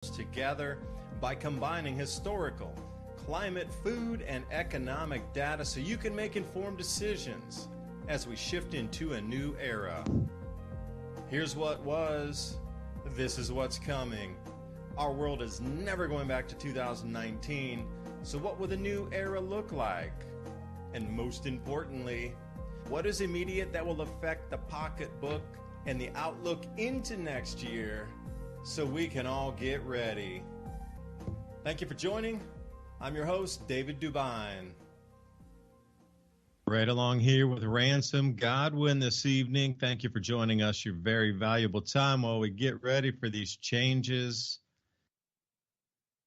together by combining historical, climate, food, and economic data so you can make informed decisions as we shift into a new era. Here's what was, this is what's coming. Our world is never going back to 2019, so what will the new era look like? And most importantly, what is immediate that will affect the pocketbook and the outlook into next year so we can all get ready? Thank you for joining. I'm your host, David DuByne. Right along here with Ransom Godwin this evening. Thank you for joining us, your very valuable time while we get ready for these changes.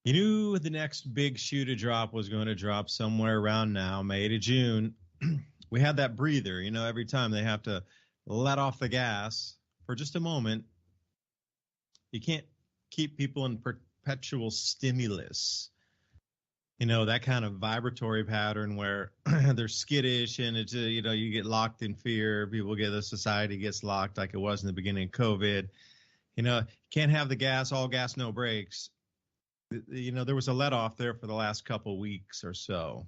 You knew the next big shoe to drop was going to drop somewhere around now, May to June. We had that breather, every time they have to let off the gas for just a moment. You can't keep people in perpetual stimulus. That kind of vibratory pattern where they're skittish and it's, you get locked in fear. The society gets locked like it was in the beginning of COVID. Can't have the gas, all gas, no brakes. There was a let off there for the last couple weeks or so.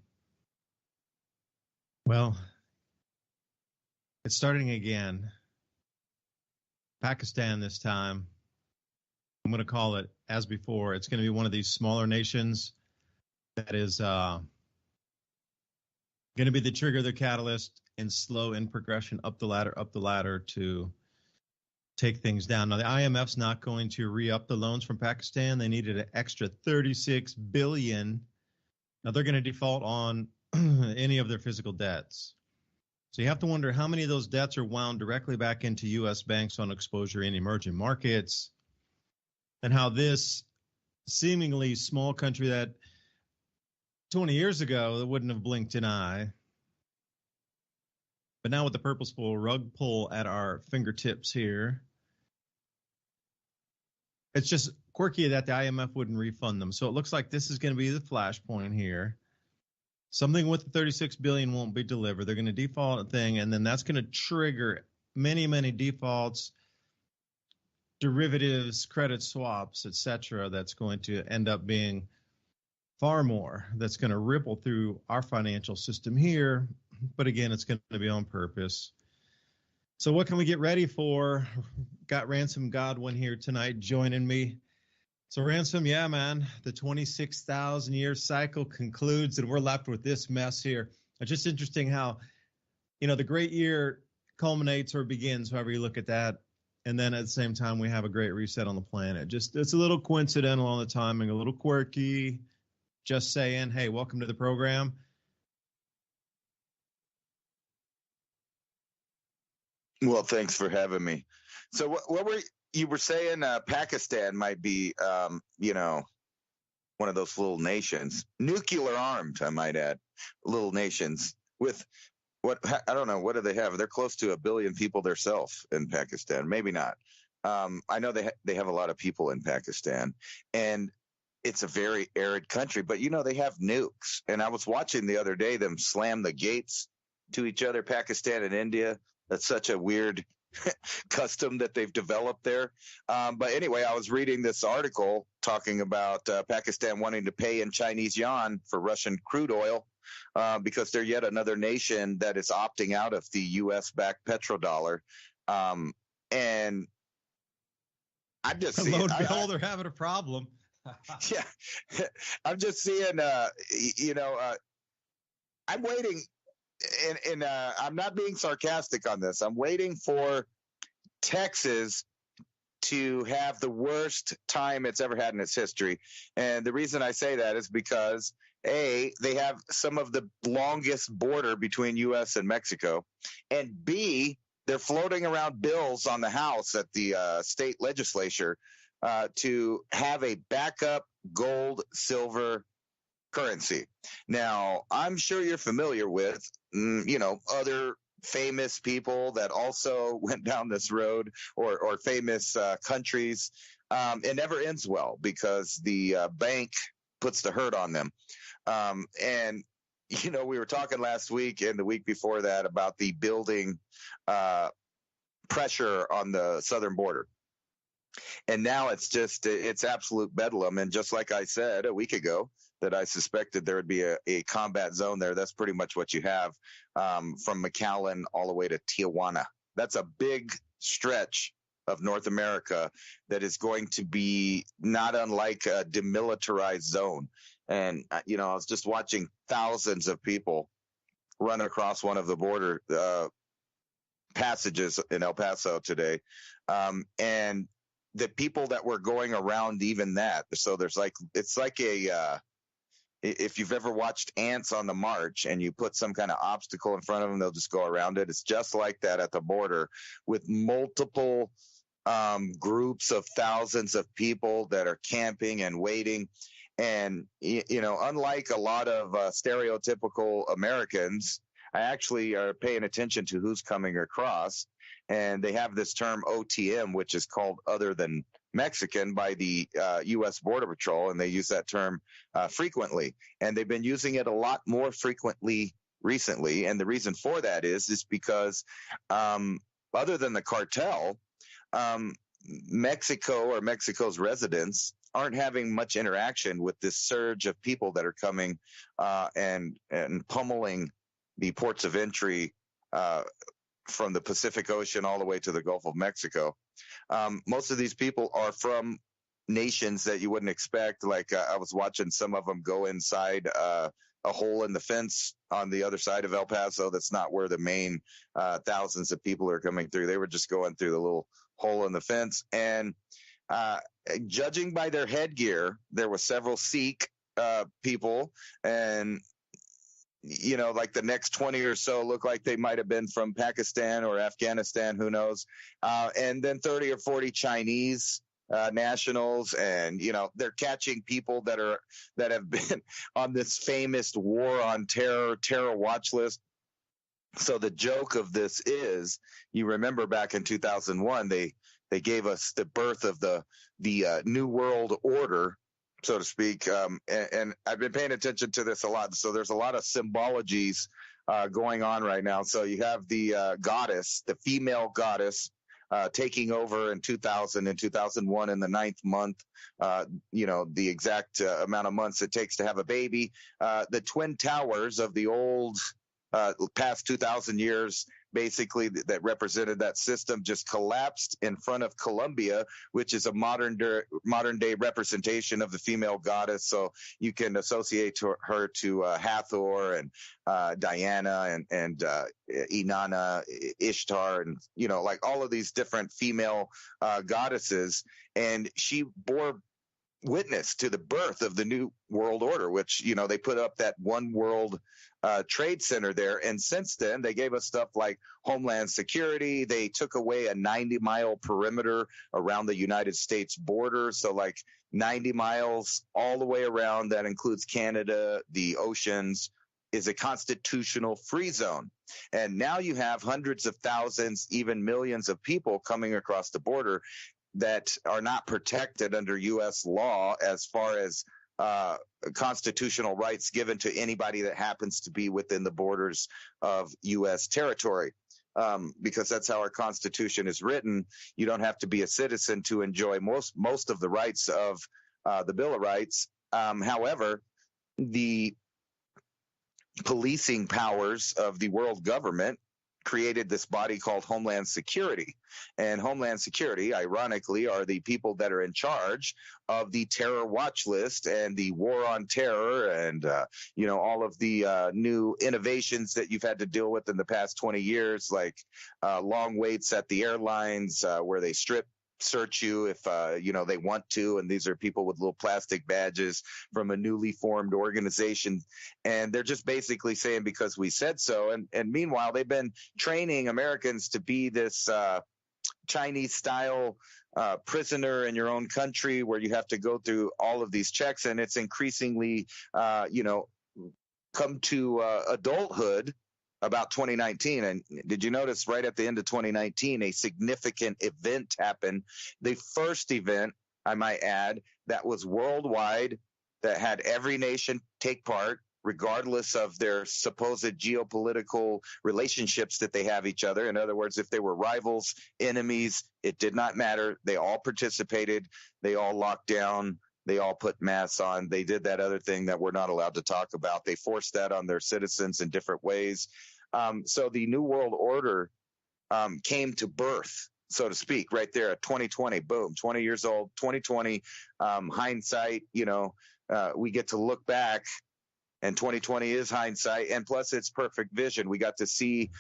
Well, it's starting again. Pakistan this time. I'm going to call it, as before, it's going to be one of these smaller nations that is going to be the trigger, the catalyst, and slow in progression up the ladder to take things down. Now, the IMF's not going to re-up the loans from Pakistan. They needed an extra $36 billion. Now, they're going to default on any of their physical debts. So you have to wonder how many of those debts are wound directly back into U.S. banks on exposure in emerging markets, and how this seemingly small country that 20 years ago that wouldn't have blinked an eye, but now with the purposeful rug pull at our fingertips here, it's just quirky that the IMF wouldn't refund them. So it looks like this is going to be the flashpoint here. Something with the $36 billion won't be delivered. They're going to default a thing, and then that's going to trigger many, many defaults, derivatives, credit swaps, etc. That's going to end up being far more. That's going to ripple through our financial system here. But again, it's going to be on purpose. So what can we get ready for? Got Ransom Godwin here tonight joining me. So Ransom, yeah, man, the 26,000-year cycle concludes, and we're left with this mess here. It's just interesting how, the great year culminates or begins, however you look at that. And then at the same time, we have a great reset on the planet. It's a little coincidental on the timing, a little quirky. Just saying, hey, welcome to the program. Well, thanks for having me. So what were you were saying? Pakistan might be, one of those little nations, nuclear armed, I might add, little nations with I don't know, what do they have? They're close to 1 billion people themselves in Pakistan. Maybe not. I know they have a lot of people in Pakistan, and it's a very arid country, but they have nukes. And I was watching the other day them slam the gates to each other, Pakistan and India. That's such a weird custom that they've developed there. But anyway, I was reading this article talking about Pakistan wanting to pay in Chinese yuan for Russian crude oil because they're yet another nation that is opting out of the U.S.-backed petrodollar. And I'm just seeing, lo and behold, they're having a problem. Yeah, I'm just seeing, I'm waiting, and I'm not being sarcastic on this. I'm waiting for Texas to have the worst time it's ever had in its history. And the reason I say that is because, A, they have some of the longest border between U.S. and Mexico, and B, they're floating around bills on the House at the state legislature to have a backup gold, silver currency. Now, I'm sure you're familiar with, other famous people that also went down this road, or famous countries. It never ends well because the bank puts the hurt on them. And we were talking last week and the week before that about the building pressure on the southern border. And now it's absolute bedlam. And just like I said a week ago, that I suspected there would be a combat zone there. That's pretty much what you have, from McAllen all the way to Tijuana. That's a big stretch of North America that is going to be not unlike a demilitarized zone. And, I was just watching thousands of people run across one of the border passages in El Paso today. And the people that were going around even that. So it's like if you've ever watched ants on the march and you put some kind of obstacle in front of them, they'll just go around it. It's just like that at the border, with multiple groups of thousands of people that are camping and waiting. And, unlike a lot of stereotypical Americans, I actually are paying attention to who's coming across. And they have this term OTM, which is called other than Mexican by the U.S. Border Patrol. And they use that term frequently. And they've been using it a lot more frequently recently. And the reason for that is because other than the cartel, Mexico or Mexico's residents aren't having much interaction with this surge of people that are coming and pummeling the ports of entry from the Pacific Ocean all the way to the Gulf of Mexico. Most of these people are from nations that you wouldn't expect. Like I was watching some of them go inside a hole in the fence on the other side of El Paso. That's not where the main thousands of people are coming through. They were just going through the little hole in the fence. And judging by their headgear, there were several Sikh people, and like the next 20 or so look like they might have been from Pakistan or Afghanistan, who knows? And then 30 or 40 Chinese nationals, and they're catching people that have been on this famous war on terror watch list. So the joke of this is, you remember back in 2001, they gave us the birth of the New World Order, so to speak. And I've been paying attention to this a lot. So there's a lot of symbologies going on right now. So you have the goddess, the female goddess, taking over in 2000 and 2001 in the 9th month, the exact amount of months it takes to have a baby. The twin towers of the old past 2,000 years, basically, that represented that system, just collapsed in front of Columbia, which is a modern day representation of the female goddess. So you can associate her to Hathor and Diana and Inanna, Ishtar, and like all of these different female goddesses. And she bore witness to the birth of the New World Order, which they put up that one world trade center there. And since then, they gave us stuff like Homeland Security. They took away a 90-mile perimeter around the United States border. So like 90 miles all the way around, that includes Canada, the oceans, is a constitutional free zone. And now you have hundreds of thousands, even millions of people coming across the border that are not protected under U.S. law as far as constitutional rights given to anybody that happens to be within the borders of U.S. territory. Because that's how our Constitution is written. You don't have to be a citizen to enjoy most of the rights of the Bill of Rights. However, the policing powers of the world government created this body called Homeland Security. And Homeland Security, ironically, are the people that are in charge of the terror watch list and the war on terror and, all of the new innovations that you've had to deal with in the past 20 years, like long waits at the airlines where they strip search you if they want to, and these are people with little plastic badges from a newly formed organization, and they're just basically saying because we said so. And meanwhile, they've been training Americans to be this Chinese style prisoner in your own country, where you have to go through all of these checks, and it's increasingly come to adulthood about 2019. And did you notice right at the end of 2019, a significant event happened? The first event, I might add, that was worldwide, that had every nation take part, regardless of their supposed geopolitical relationships that they have each other. In other words, if they were rivals, enemies, it did not matter. They all participated. They all locked down. They all put masks on. They did that other thing that we're not allowed to talk about. They forced that on their citizens in different ways. So the New World Order came to birth, so to speak, right there at 2020. Boom, 20 years old, 2020. Hindsight, we get to look back, and 2020 is hindsight, and plus it's perfect vision. We got to see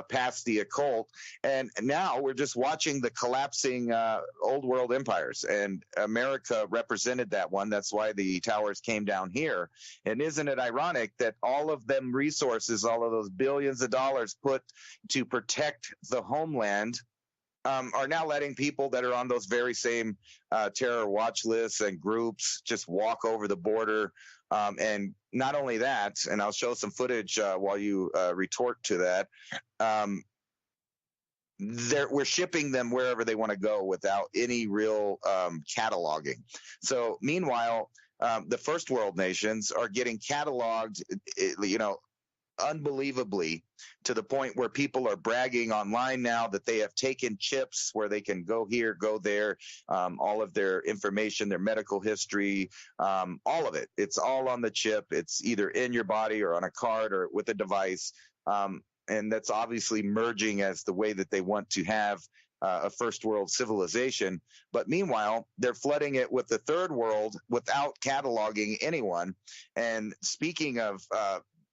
past the occult, and now we're just watching the collapsing old world empires, and America represented that one. That's why the towers came down here. And isn't it ironic that all of them resources, all of those billions of dollars put to protect the homeland, are now letting people that are on those very same terror watch lists and groups just walk over the border. And not only that, and I'll show some footage while you retort to that, we're shipping them wherever they want to go without any real cataloging. So meanwhile, the first world nations are getting cataloged, unbelievably, to the point where people are bragging online now that they have taken chips where they can go here, go there, all of their information, their medical history, all of it. It's all on the chip. It's either in your body or on a card or with a device. And that's obviously merging as the way that they want to have a first world civilization. But meanwhile, they're flooding it with the third world without cataloging anyone. And speaking of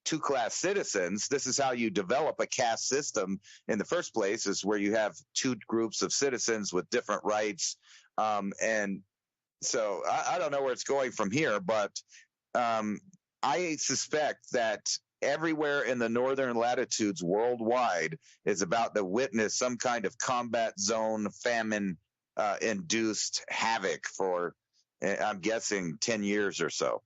two-class citizens, this is how you develop a caste system in the first place, is where you have two groups of citizens with different rights. And so I don't know where it's going from here, but I suspect that everywhere in the northern latitudes worldwide is about to witness some kind of combat zone famine induced havoc for, I'm guessing, 10 years or so.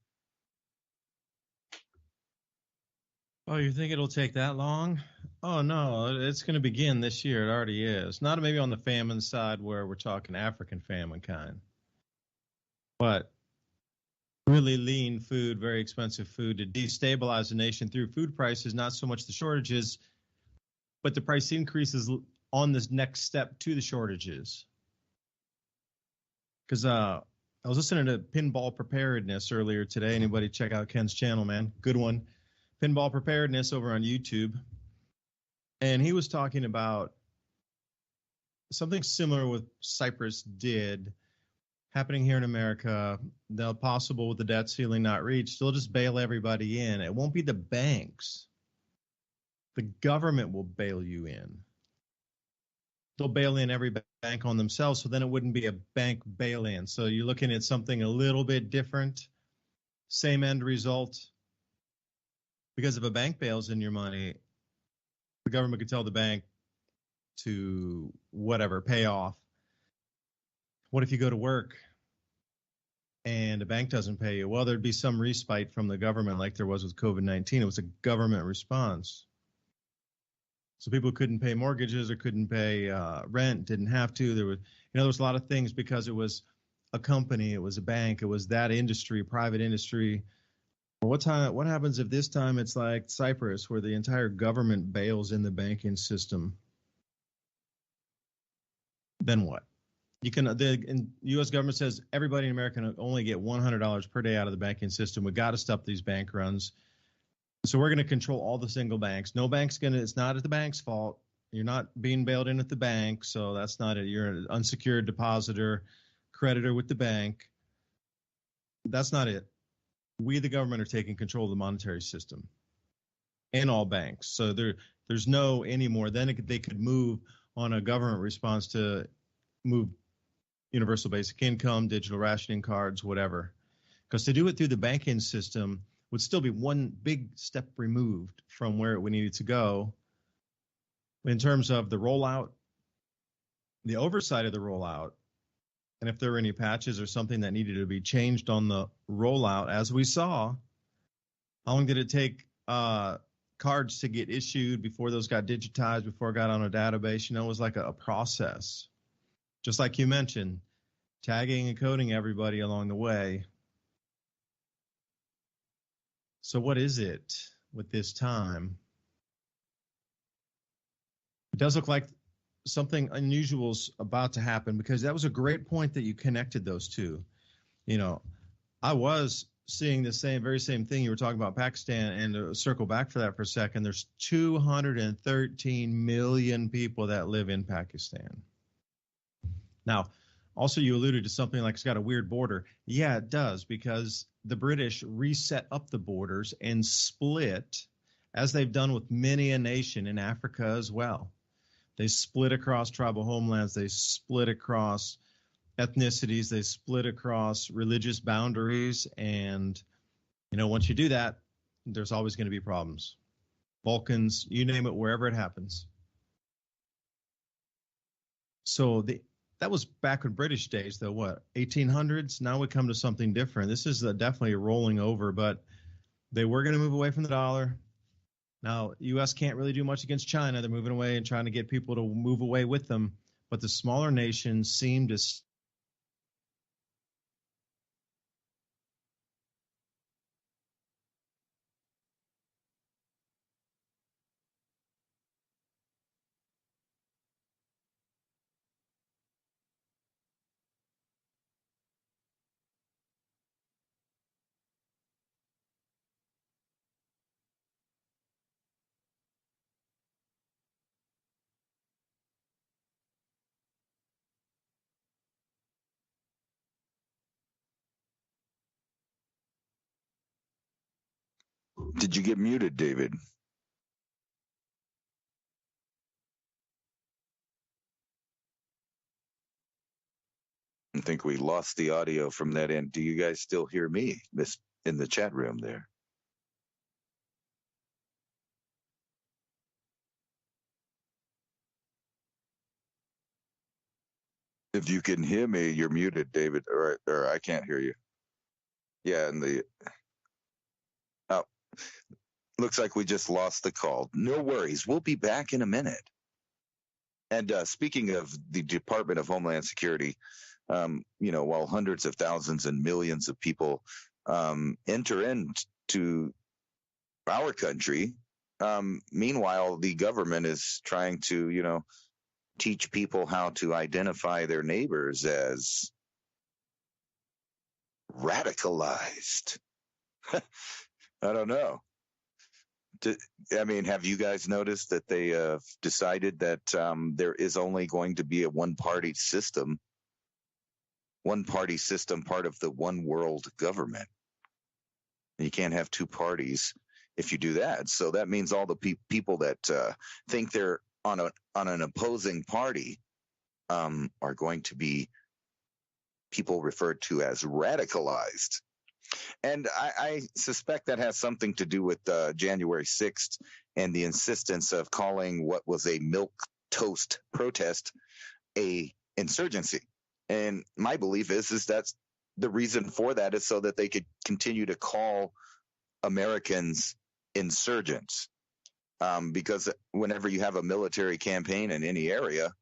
Oh, you think it'll take that long? Oh, no, it's going to begin this year. It already is. Not maybe on the famine side where we're talking African famine kind, but really lean food, very expensive food to destabilize the nation through food prices, not so much the shortages, but the price increases on this next step to the shortages. Because I was listening to Pinball Preparedness earlier today. Anybody check out Ken's channel, man? Good one. Pinball Preparedness over on YouTube. And he was talking about something similar with Cyprus did happening here in America. The possible with the debt ceiling not reached, they'll just bail everybody in. It won't be the banks. The government will bail you in. They'll bail in every bank on themselves, so then it wouldn't be a bank bail-in. So you're looking at something a little bit different, same end result. Because if a bank bails in your money, the government could tell the bank to whatever, pay off. What if you go to work and a bank doesn't pay you? Well, there'd be some respite from the government like there was with COVID-19. It was a government response. So people couldn't pay mortgages or couldn't pay rent, didn't have to. There was a lot of things because it was a company, it was a bank, it was that industry, private industry. What happens if this time it's like Cyprus, where the entire government bails in the banking system? Then what? The U.S. government says everybody in America can only get $100 per day out of the banking system. We got to stop these bank runs. So we're going to control all the single banks. No bank's it's not at the bank's fault. You're not being bailed in at the bank, so that's not it. You're an unsecured depositor, creditor with the bank. That's not it. We, the government, are taking control of the monetary system and all banks. So there's no anymore. Then they could move on a government response to move universal basic income, digital rationing cards, whatever. Because to do it through the banking system would still be one big step removed from where we needed to go in terms of the rollout, the oversight of the rollout, and if there were any patches or something that needed to be changed on the rollout. As we saw, how long did it take cards to get issued before those got digitized, before it got on a database? It was like a process. Just like you mentioned, tagging and coding everybody along the way. So what is it with this time? It does look like something unusual is about to happen, because that was a great point that you connected those two. I was seeing the very same thing you were talking about Pakistan, and to circle back for that for a second, there's 213 million people that live in Pakistan. Now, also you alluded to something like it's got a weird border. Yeah, it does, because the British reset up the borders and split, as they've done with many a nation in Africa as well. They split across tribal homelands. They split across ethnicities. They split across religious boundaries. And, once you do that, there's always going to be problems. Balkans, you name it, wherever it happens. So that was back in British days, though, 1800s? Now we come to something different. This is definitely rolling over, but they were going to move away from the dollar. Now, U.S. can't really do much against China. They're moving away and trying to get people to move away with them. But the smaller nations seem to Did you get muted, David? I think we lost the audio from that end. Do you guys still hear me in the chat room there? If you can hear me, you're muted, David, or I can't hear you. Yeah, oh, looks like we just lost the call. No worries, we'll be back in a minute. And speaking of the Department of Homeland Security, while hundreds of thousands and millions of people enter into our country, meanwhile, the government is trying to, teach people how to identify their neighbors as radicalized. I don't know. Have you guys noticed that they have decided that there is only going to be a one-party system part of the one world government? You can't have two parties if you do that. So that means all the people that think they're on an opposing party are going to be people referred to as radicalized. And I suspect that has something to do with January 6th and the insistence of calling what was a milquetoast protest a insurgency. And my belief is that's the reason for that is so that they could continue to call Americans insurgents. Because whenever you have a military campaign in any area,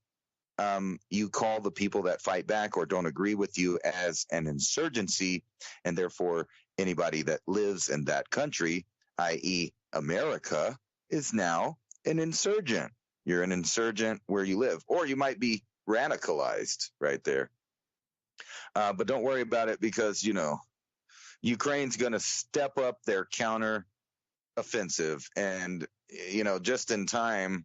you call the people that fight back or don't agree with you as an insurgency, and therefore anybody that lives in that country, i.e. America, is now an insurgent. You're an insurgent where you live, or you might be radicalized right there. But don't worry about it, because, Ukraine's going to step up their counter offensive, and, just in time,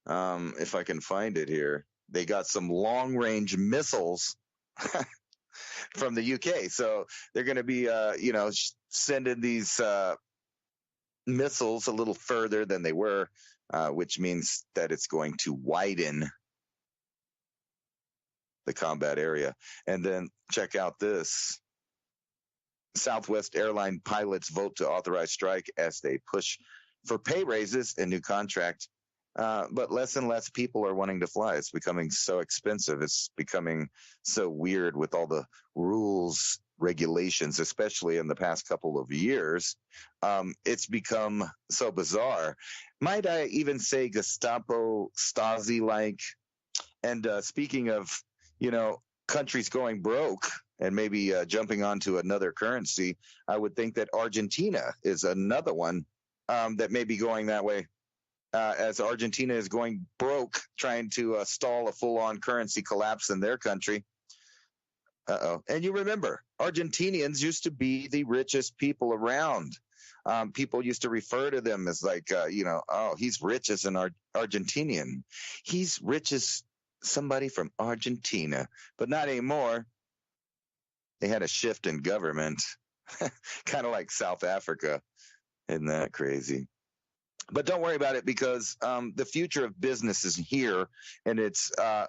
if I can find it here, they got some long range missiles from the UK. So they're going to be, sending these missiles a little further than they were, which means that it's going to widen the combat area. And then check out this. Southwest airline pilots vote to authorize strike as they push for pay raises and new contract. But less and less people are wanting to fly. It's becoming so expensive. It's becoming so weird with all the rules, regulations, especially in the past couple of years. It's become so bizarre. Might I even say Gestapo, Stasi-like? And speaking of, countries going broke, and maybe jumping onto another currency, I would think that Argentina is another one that may be going that way. As Argentina is going broke, trying to stall a full-on currency collapse in their country. And you remember, Argentinians used to be the richest people around. People used to refer to them as like, oh, he's rich as an Argentinian. He's rich as somebody from Argentina, but not anymore. They had a shift in government, kind of like South Africa. Isn't that crazy? But don't worry about it, because the future of business is here, and it's AI.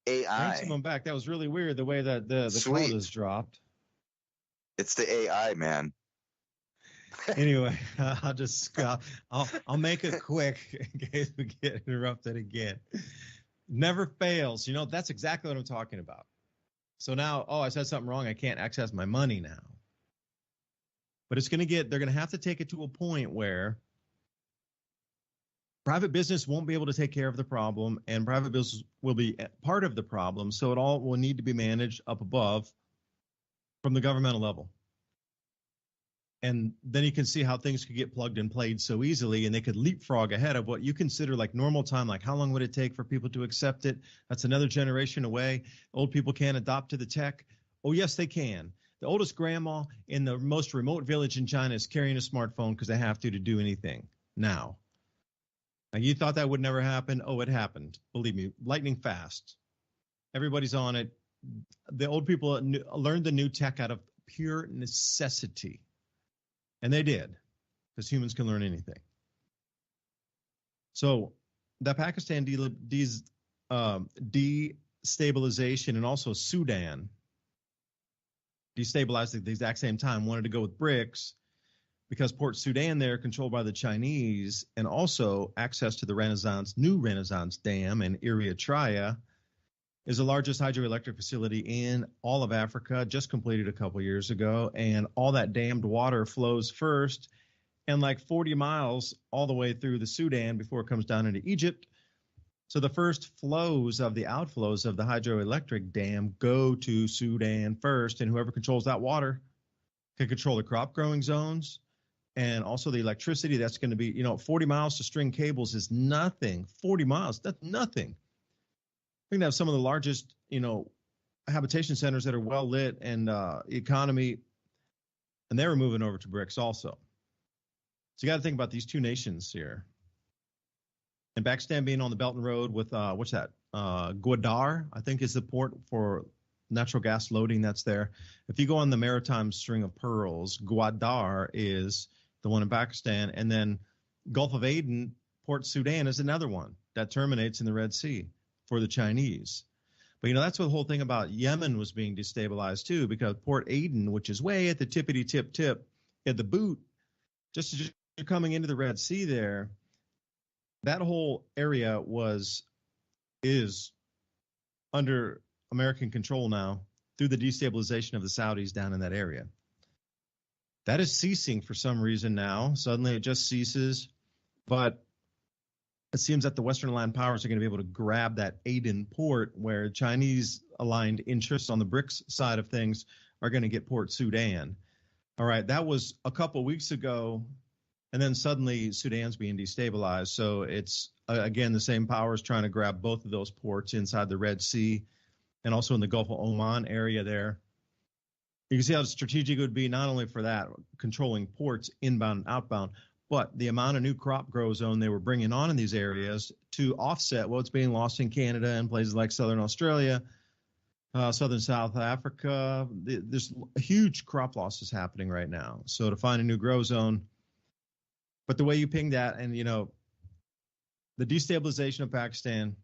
Bring someone back. That was really weird, the way that the call just dropped. It's the AI, man. Anyway, I'll make it quick in case we get interrupted again. Never fails. That's exactly what I'm talking about. So now, I said something wrong. I can't access my money now. But they're going to have to take it to a point where private business won't be able to take care of the problem, and private business will be part of the problem. So it all will need to be managed up above from the governmental level. And then you can see how things could get plugged and played so easily, and they could leapfrog ahead of what you consider like normal time. Like, how long would it take for people to accept it? That's another generation away. Old people can't adopt to the tech. Oh, yes, they can. The oldest grandma in the most remote village in China is carrying a smartphone because they have to do anything now. Now, you thought that would never happen. Oh, it happened. Believe me, lightning fast. Everybody's on it. The old people learned the new tech out of pure necessity. And they did, because humans can learn anything. So that Pakistan destabilization, and also Sudan destabilized at the exact same time, wanted to go with BRICS, because Port Sudan there, controlled by the Chinese, and also access to the new Renaissance Dam in Eritrea, is the largest hydroelectric facility in all of Africa, just completed a couple years ago. And all that dammed water flows first and like 40 miles all the way through the Sudan before it comes down into Egypt. So the first flows of the outflows of the hydroelectric dam go to Sudan first, and whoever controls that water can control the crop growing zones and also the electricity. That's going to be, 40 miles to string cables is nothing. 40 miles, that's nothing. We're going to have some of the largest, habitation centers that are well lit and economy, and they were moving over to BRICS also. So you got to think about these two nations here. And Pakistan being on the Belt and Road with, Gwadar, I think is the port for natural gas loading that's there. If you go on the maritime string of pearls, Gwadar is the one in Pakistan. And then Gulf of Aden, Port Sudan is another one that terminates in the Red Sea for the Chinese. But, that's what the whole thing about Yemen was being destabilized too, because Port Aden, which is way at the tippity tip at the boot, just as you're coming into the Red Sea there, that whole area is under American control now through the destabilization of the Saudis down in that area. That is ceasing for some reason now. Suddenly it just ceases. But it seems that the Western land powers are going to be able to grab that Aden port, where Chinese aligned interests on the BRICS side of things are going to get Port Sudan. All right, that was a couple weeks ago, and then suddenly Sudan's being destabilized. So it's, again, the same powers trying to grab both of those ports inside the Red Sea and also in the Gulf of Oman area there. You can see how strategic it would be, not only for that, controlling ports inbound and outbound, but the amount of new crop grow zone they were bringing on in these areas to offset what's being lost in Canada and places like Southern Australia, Southern South Africa. There's huge crop losses happening right now. So to find a new grow zone, but the way you ping that, and, the destabilization of Pakistan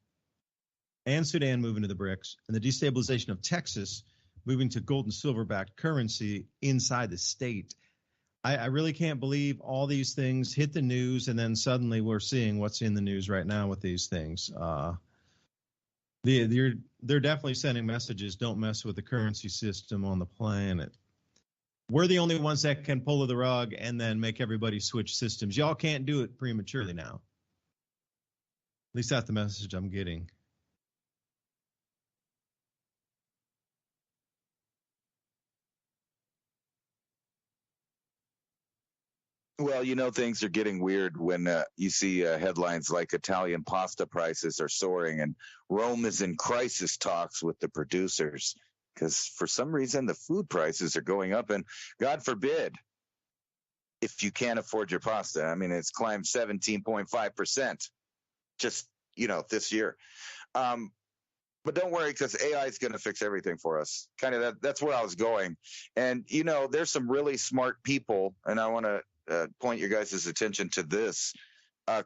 and Sudan moving to the BRICS, and the destabilization of Texas moving to gold and silver-backed currency inside the state. I really can't believe all these things hit the news, and then suddenly we're seeing what's in the news right now with these things. They're definitely sending messages, don't mess with the currency system on the planet. We're the only ones that can pull the rug and then make everybody switch systems. Y'all can't do it prematurely now. At least that's the message I'm getting. Well, things are getting weird when you see headlines like Italian pasta prices are soaring and Rome is in crisis talks with the producers because for some reason the food prices are going up. And God forbid if you can't afford your pasta. I mean, it's climbed 17.5% just, this year. But don't worry, because AI is going to fix everything for us. Kind of that's where I was going. And, there's some really smart people, and I want to point your guys' attention to this.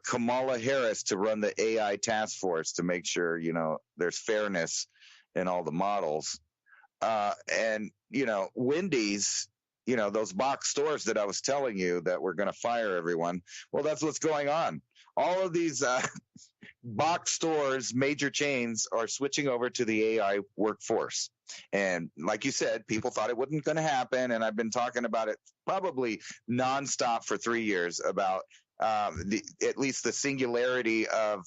Kamala Harris to run the AI task force to make sure, there's fairness in all the models. And, Wendy's, those box stores that I was telling you that we're going to fire everyone. Well, that's what's going on. All of these box stores, major chains, are switching over to the AI workforce. And like you said, people thought it wasn't going to happen. And I've been talking about it probably nonstop for 3 years about at least the singularity of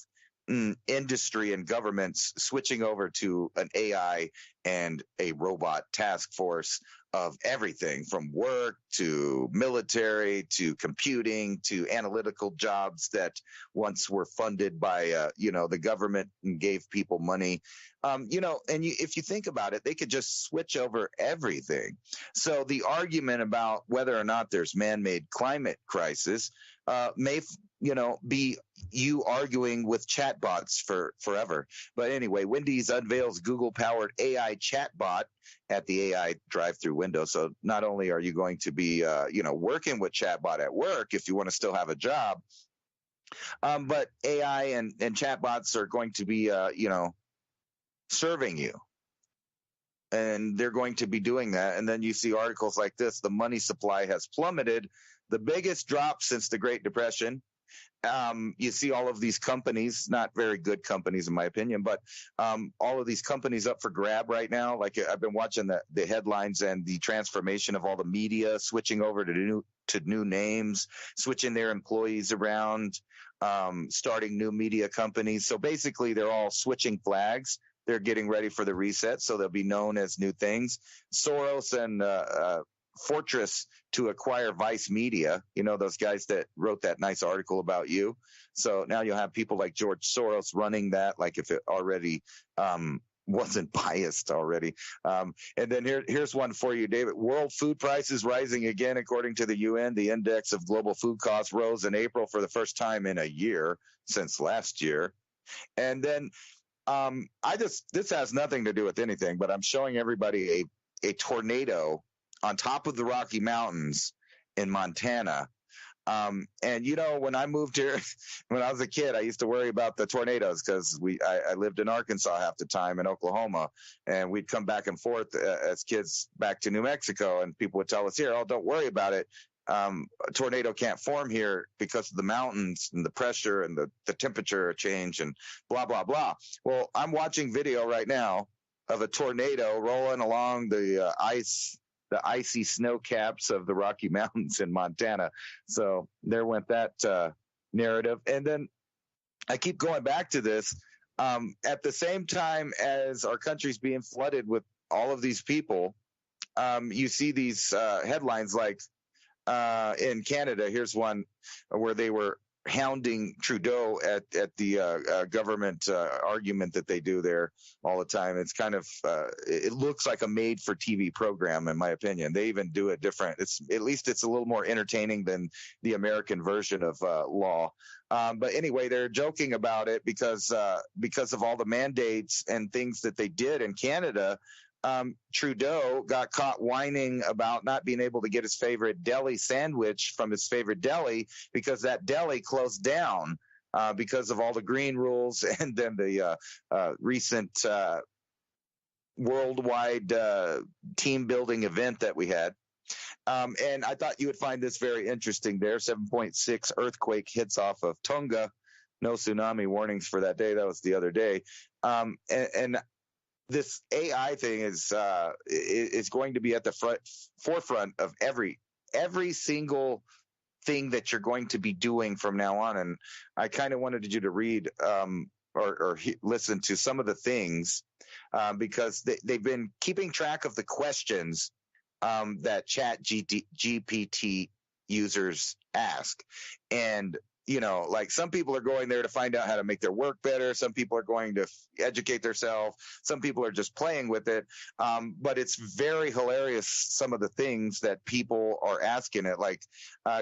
industry and governments switching over to an AI and a robot task force of everything from work to military to computing to analytical jobs that once were funded by the government and gave people money. If you think about it, they could just switch over everything. So the argument about whether or not there's man-made climate crisis may be you arguing with chatbots for forever. But anyway, Wendy's unveils Google-powered AI chatbot at the AI drive-through window. So not only are you going to be, working with chatbot at work if you want to still have a job, but AI and chatbots are going to be, serving you. And they're going to be doing that. And then you see articles like this: the money supply has plummeted, the biggest drop since the Great Depression. You see all of these companies, not very good companies in my opinion, but all of these companies up for grab right now. Like I've been watching the headlines and the transformation of all the media switching over to new names, switching their employees around, starting new media companies. So basically they're all switching flags. They're getting ready for the reset, so they'll be known as new things. Soros and Fortress to acquire Vice Media, those guys that wrote that nice article about you. So now you'll have people like George Soros running that, like if it already wasn't biased already. And then here's one for you, David. World food prices rising again, according to the UN. The index of global food costs rose in April for the first time in a year since last year. And then this has nothing to do with anything, but I'm showing everybody a tornado on top of the Rocky Mountains in Montana. And when I moved here, when I was a kid, I used to worry about the tornadoes because I lived in Arkansas half the time, in Oklahoma, and we'd come back and forth as kids back to New Mexico, and people would tell us here, "Oh, don't worry about it. A tornado can't form here because of the mountains and the pressure and the temperature change and blah, blah, blah." Well, I'm watching video right now of a tornado rolling along the icy snow caps of the Rocky Mountains in Montana. So there went that narrative. And then I keep going back to this. At the same time as our country's being flooded with all of these people, you see these headlines like in Canada. Here's one where they were hounding Trudeau at the government argument that they do there all the time. It's kind of it looks like a made for TV program, in my opinion. They even do it different. At least it's a little more entertaining than the American version of law. But anyway, they're joking about it because of all the mandates and things that they did in Canada. Trudeau got caught whining about not being able to get his favorite deli sandwich from his favorite deli because that deli closed down because of all the green rules and then the recent worldwide team building event that we had. And I thought you would find this very interesting there. 7.6 earthquake hits off of Tonga. No tsunami warnings for that day. That was the other day. And this AI thing is going to be at the forefront of every single thing that you're going to be doing from now on. And I kind of wanted you to read or listen to some of the things because they've been keeping track of the questions that Chat GPT users ask. And, like some people are going there to find out how to make their work better. Some people are going to educate themselves. Some people are just playing with it. But it's very hilarious, some of the things that people are asking it. Like,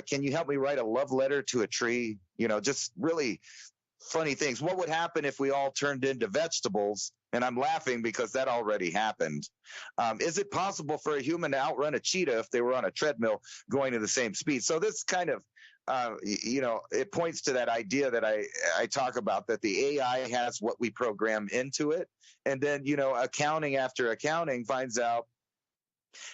can you help me write a love letter to a tree? Just really funny things. What would happen if we all turned into vegetables? And I'm laughing because that already happened. Is it possible for a human to outrun a cheetah if they were on a treadmill going at the same speed? So this kind of, it points to that idea that I talk about, that the AI has what we program into it. And then, accounting after accounting finds out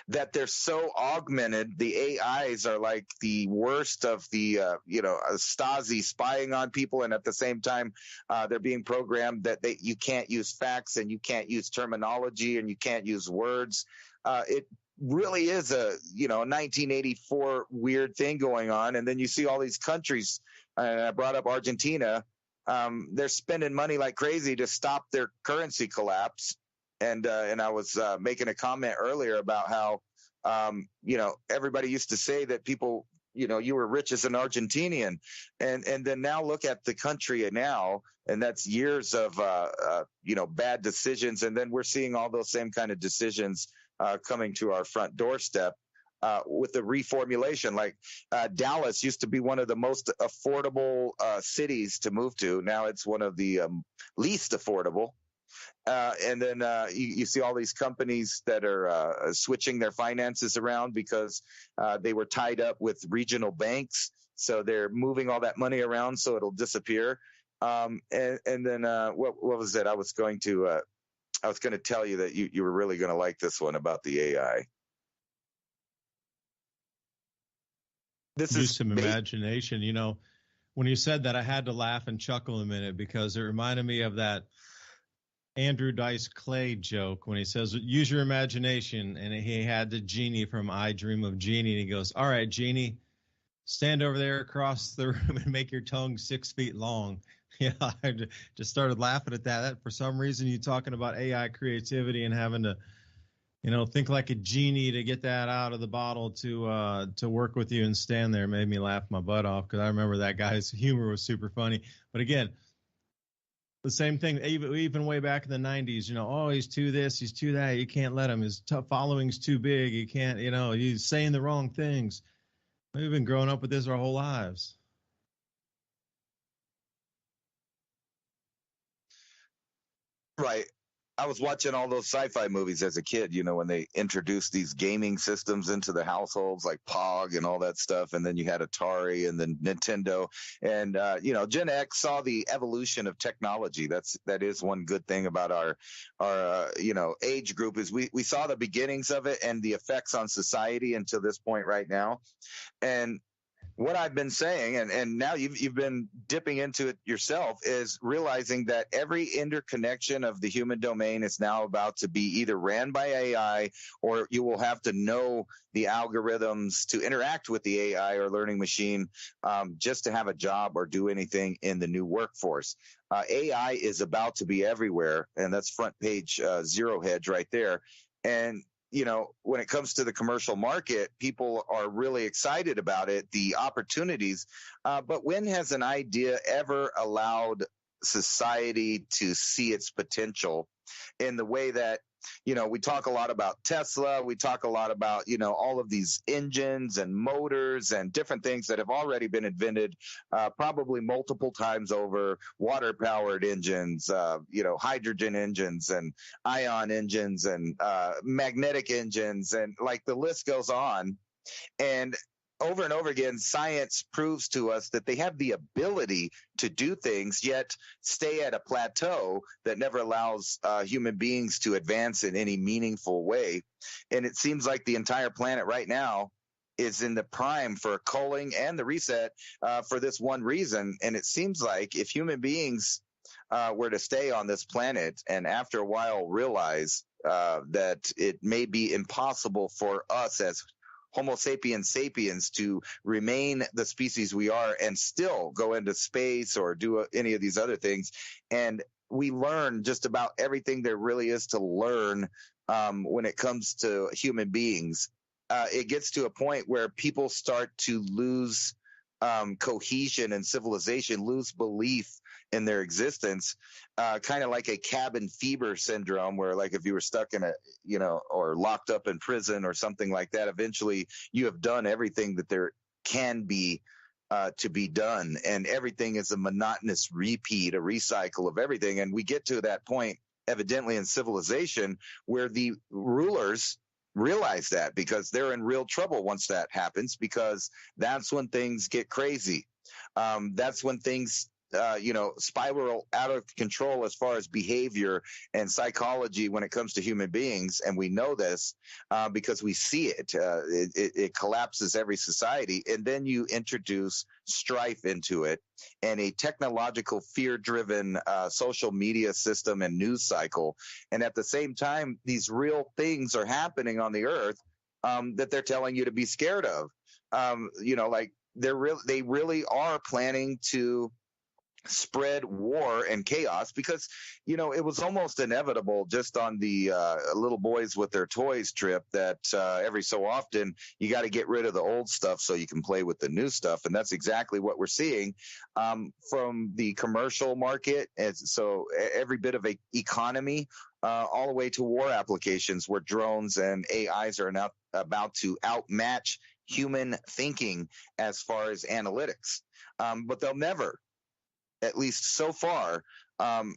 that they're so augmented. The AIs are like the worst of the, Stasi spying on people. And at the same time, they're being programmed that you can't use facts and you can't use terminology and you can't use words. It really is a 1984 weird thing going on. And then you see all these countries, and I brought up Argentina, they're spending money like crazy to stop their currency collapse. And I was making a comment earlier about how everybody used to say that people, you were rich as an Argentinian, and then now look at the country now, and that's years of bad decisions, and then we're seeing all those same kind of decisions coming to our front doorstep with the reformulation. Like Dallas used to be one of the most affordable cities to move to. Now it's one of the least affordable. And then you see all these companies that are switching their finances around because they were tied up with regional banks. So they're moving all that money around so it'll disappear. And then what was it? I was going to tell you that you were really going to like this one about the AI. This Use some imagination. When you said that, I had to laugh and chuckle a minute because it reminded me of that Andrew Dice Clay joke when he says, use your imagination. And he had the genie from I Dream of Jeannie. And he goes, all right, genie, stand over there across the room and make your tongue 6 feet long. Yeah, I just started laughing at that. For some reason, you talking about AI creativity and having to, think like a genie to get that out of the bottle to work with you and stand there made me laugh my butt off because I remember that guy's humor was super funny. But again, the same thing, even way back in the 90s, he's too this, he's too that. You can't let him. His following's too big. You can't, he's saying the wrong things. We've been growing up with this our whole lives. Right. I was watching all those sci-fi movies as a kid, when they introduced these gaming systems into the households like Pog and all that stuff. And then you had Atari and then Nintendo. And, Gen X saw the evolution of technology. That is one good thing about our age group is we saw the beginnings of it and the effects on society until this point right now. And what I've been saying, and now you've been dipping into it yourself, is realizing that every interconnection of the human domain is now about to be either ran by AI, or you will have to know the algorithms to interact with the AI or learning machine just to have a job or do anything in the new workforce. AI is about to be everywhere, and that's front page zero hedge right there. And when it comes to the commercial market, people are really excited about it, the opportunities. But when has an idea ever allowed society to see its potential in the way that, we talk a lot about Tesla. We talk a lot about, all of these engines and motors and different things that have already been invented, probably multiple times over, water powered engines, hydrogen engines and ion engines and magnetic engines. And like the list goes on. And over and over again, science proves to us that they have the ability to do things, yet stay at a plateau that never allows human beings to advance in any meaningful way. And it seems like the entire planet right now is in the prime for a culling and the reset for this one reason. And it seems like if human beings were to stay on this planet and after a while realize that it may be impossible for us as Homo sapiens sapiens to remain the species we are and still go into space or do any of these other things. And we learn just about everything there really is to learn when it comes to human beings. it gets to a point where people start to lose cohesion and civilization, lose belief in their existence, kind of like a cabin fever syndrome, where like if you were stuck in a, or locked up in prison or something like that, eventually you have done everything that there can be to be done, and everything is a monotonous repeat, a recycle of everything. And we get to that point, evidently, in civilization, where the rulers realize that, because they're in real trouble once that happens, because that's when things get crazy. That's when things spiral out of control as far as behavior and psychology when it comes to human beings. And we know this because we see it. It collapses every society. And then you introduce strife into it, and a technological, fear-driven social media system and news cycle. And at the same time, these real things are happening on the earth that they're telling you to be scared of. Like they really are planning to spread war and chaos, because it was almost inevitable just on the little boys with their toys trip that every so often you got to get rid of the old stuff so you can play with the new stuff. And that's exactly what we're seeing from the commercial market. And so every bit of a economy all the way to war applications, where drones and AIs are now about to outmatch human thinking as far as analytics. But they'll never, at least so far,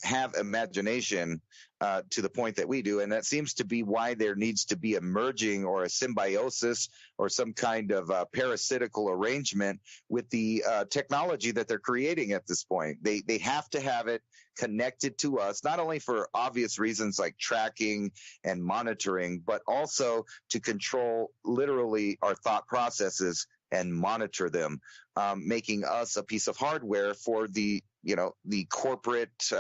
have imagination to the point that we do. And that seems to be why there needs to be a merging or a symbiosis or some kind of parasitical arrangement with the technology that they're creating at this point. They have to have it connected to us, not only for obvious reasons like tracking and monitoring, but also to control literally our thought processes and monitor them, making us a piece of hardware for the corporate,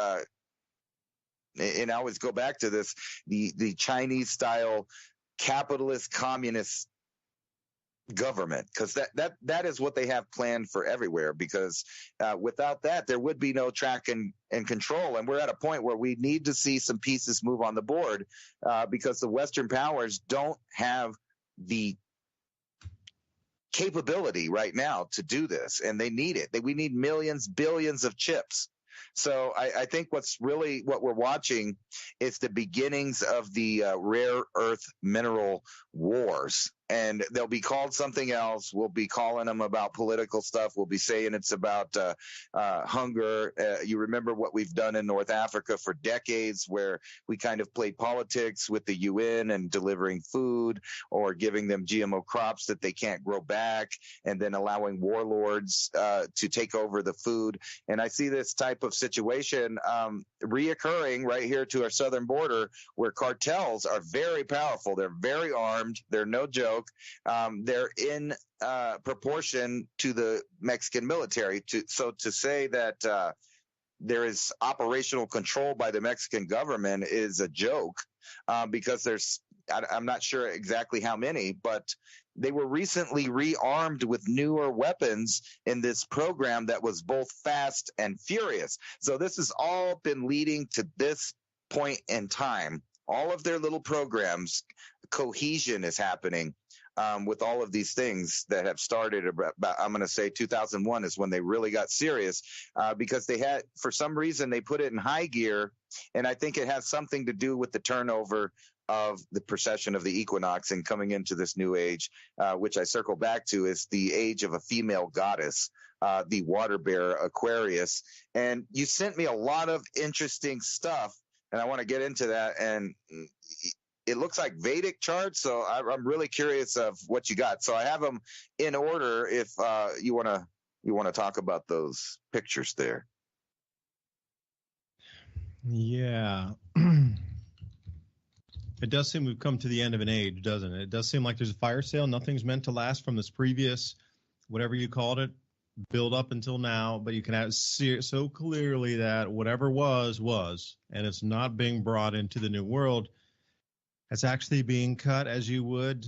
and I always go back to this, the Chinese style capitalist communist government, because that is what they have planned for everywhere, because without that there would be no track and control. And we're at a point where we need to see some pieces move on the board, because the Western powers don't have the capability right now to do this, and they need it. We need millions, billions of chips. So I think what we're watching is the beginnings of the rare earth mineral wars. And they'll be called something else. We'll be calling them about political stuff. We'll be saying it's about hunger. You remember what we've done in North Africa for decades, where we kind of played politics with the UN and delivering food or giving them GMO crops that they can't grow back, and then allowing warlords to take over the food. And I see this type of situation reoccurring right here to our southern border, where cartels are very powerful. They're very armed. They're no joke. They're in proportion to the Mexican military. So to say that there is operational control by the Mexican government is a joke, because I'm not sure exactly how many, but they were recently rearmed with newer weapons in this program that was both fast and furious. So this has all been leading to this point in time. All of their little programs, cohesion is happening with all of these things that have started about, I'm going to say 2001 is when they really got serious, because they had, for some reason, they put it in high gear. And I think it has something to do with the turnover of the precession of the equinox and coming into this new age, which I circle back to, is the age of a female goddess, the water bearer Aquarius. And you sent me a lot of interesting stuff, and I want to get into that. And it looks like Vedic charts, so I'm really curious of what you got. So I have them in order. If you want to talk about those pictures there. Yeah. It does seem we've come to the end of an age, doesn't it? It does seem like there's a fire sale. Nothing's meant to last from this previous, whatever you called it, build up until now. But you can have so clearly that whatever was, and it's not being brought into the new world. It's actually being cut as you would,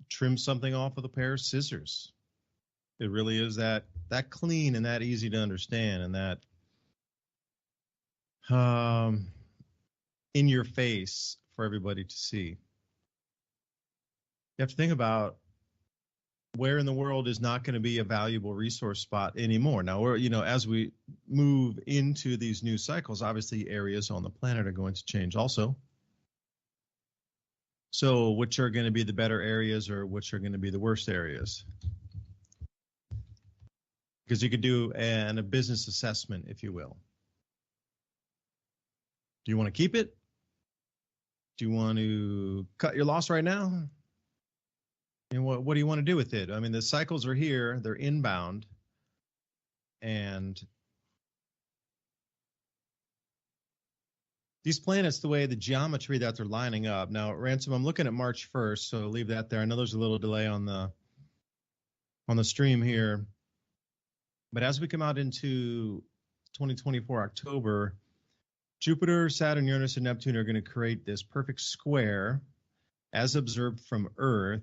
trim something off with a pair of scissors. It really is that clean and that easy to understand, and that in your face for everybody to see. You have to think about where in the world is not going to be a valuable resource spot anymore. Now, as we move into these new cycles, obviously areas on the planet are going to change also. So which are going to be the better areas or which are going to be the worst areas? Because you could do a business assessment, if you will. Do you want to keep it? Do you want to cut your loss right now? And what do you want to do with it? I mean, the cycles are here, they're inbound, and these planets, the way the geometry that they're lining up. Now, Ransom, I'm looking at March 1st, so leave that there. I know there's a little delay on the stream here. But as we come out into 2024 October, Jupiter, Saturn, Uranus, and Neptune are going to create this perfect square as observed from Earth.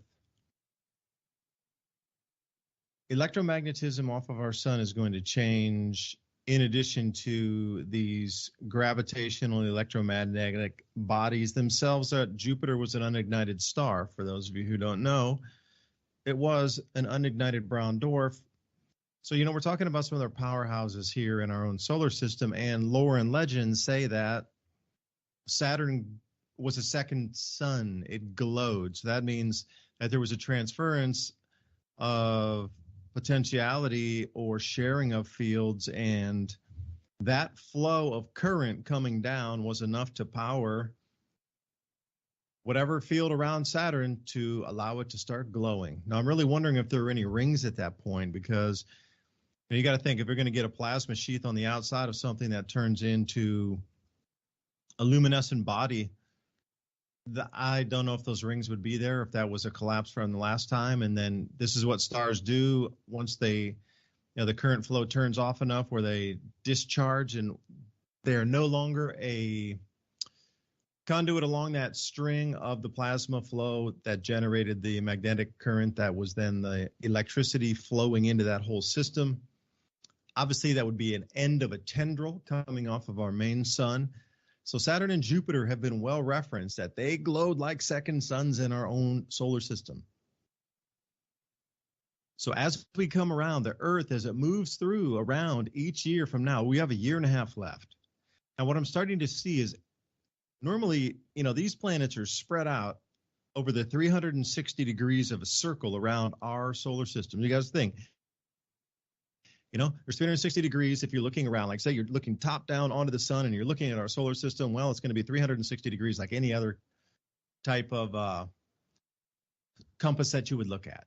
Electromagnetism off of our sun is going to change in addition to these gravitational electromagnetic bodies themselves. Jupiter was an unignited star. For those of you who don't know, it was an unignited brown dwarf. So, we're talking about some of our powerhouses here in our own solar system, and lore and legends say that Saturn was a second sun. It glowed. So that means that there was a transference of potentiality or sharing of fields, and that flow of current coming down was enough to power whatever field around Saturn to allow it to start glowing. Now, I'm really wondering if there were any rings at that point, because you got to think, if you're going to get a plasma sheath on the outside of something that turns into a luminescent body, I don't know if those rings would be there, if that was a collapse from the last time. And then this is what stars do once the current flow turns off enough where they discharge, and they're no longer a conduit along that string of the plasma flow that generated the magnetic current that was then the electricity flowing into that whole system. Obviously, that would be an end of a tendril coming off of our main sun. So Saturn and Jupiter have been well referenced that they glowed like second suns in our own solar system. So as we come around the Earth, as it moves through around each year from now, we have a year and a half left. And what I'm starting to see is normally, these planets are spread out over the 360 degrees of a circle around our solar system. You guys think, there's 360 degrees if you're looking around. Like, say you're looking top down onto the sun and you're looking at our solar system. Well, it's going to be 360 degrees like any other type of compass that you would look at.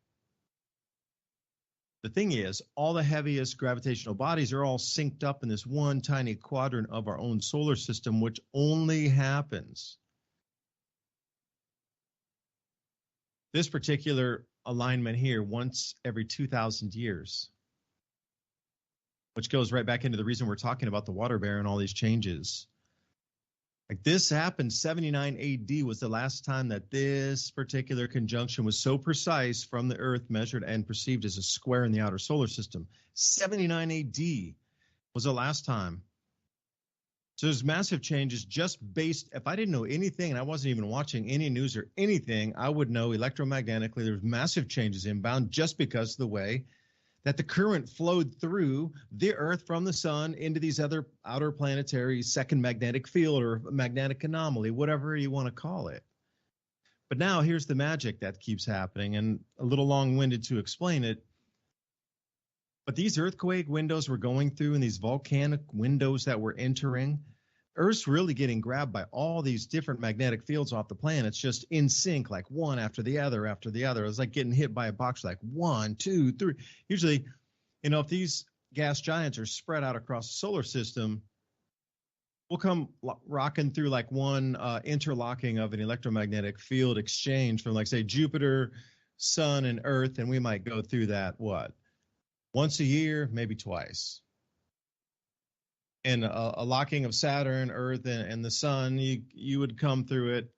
The thing is, all the heaviest gravitational bodies are all synced up in this one tiny quadrant of our own solar system, which only happens. This particular alignment here once every 2,000 years. Which goes right back into the reason we're talking about the water bear and all these changes. Like, this happened 79 AD was the last time that this particular conjunction was so precise from the Earth, measured and perceived as a square in the outer solar system. 79 AD was the last time. So there's massive changes just based, if I didn't know anything and I wasn't even watching any news or anything, I would know electromagnetically there's massive changes inbound just because of the way that the current flowed through the Earth from the sun into these other outer planetary second magnetic field or magnetic anomaly, whatever you want to call it. But now here's the magic that keeps happening, and a little long-winded to explain it. But these earthquake windows we're going through and these volcanic windows that we're entering, Earth's really getting grabbed by all these different magnetic fields off the planets, just in sync, like one after the other after the other. It's like getting hit by a box, like 1, 2, 3. Usually, if these gas giants are spread out across the solar system, we'll come rocking through like one interlocking of an electromagnetic field exchange from, like, say, Jupiter, Sun, and Earth, and we might go through that, once a year, maybe twice. And a locking of Saturn, Earth, and the Sun, you would come through it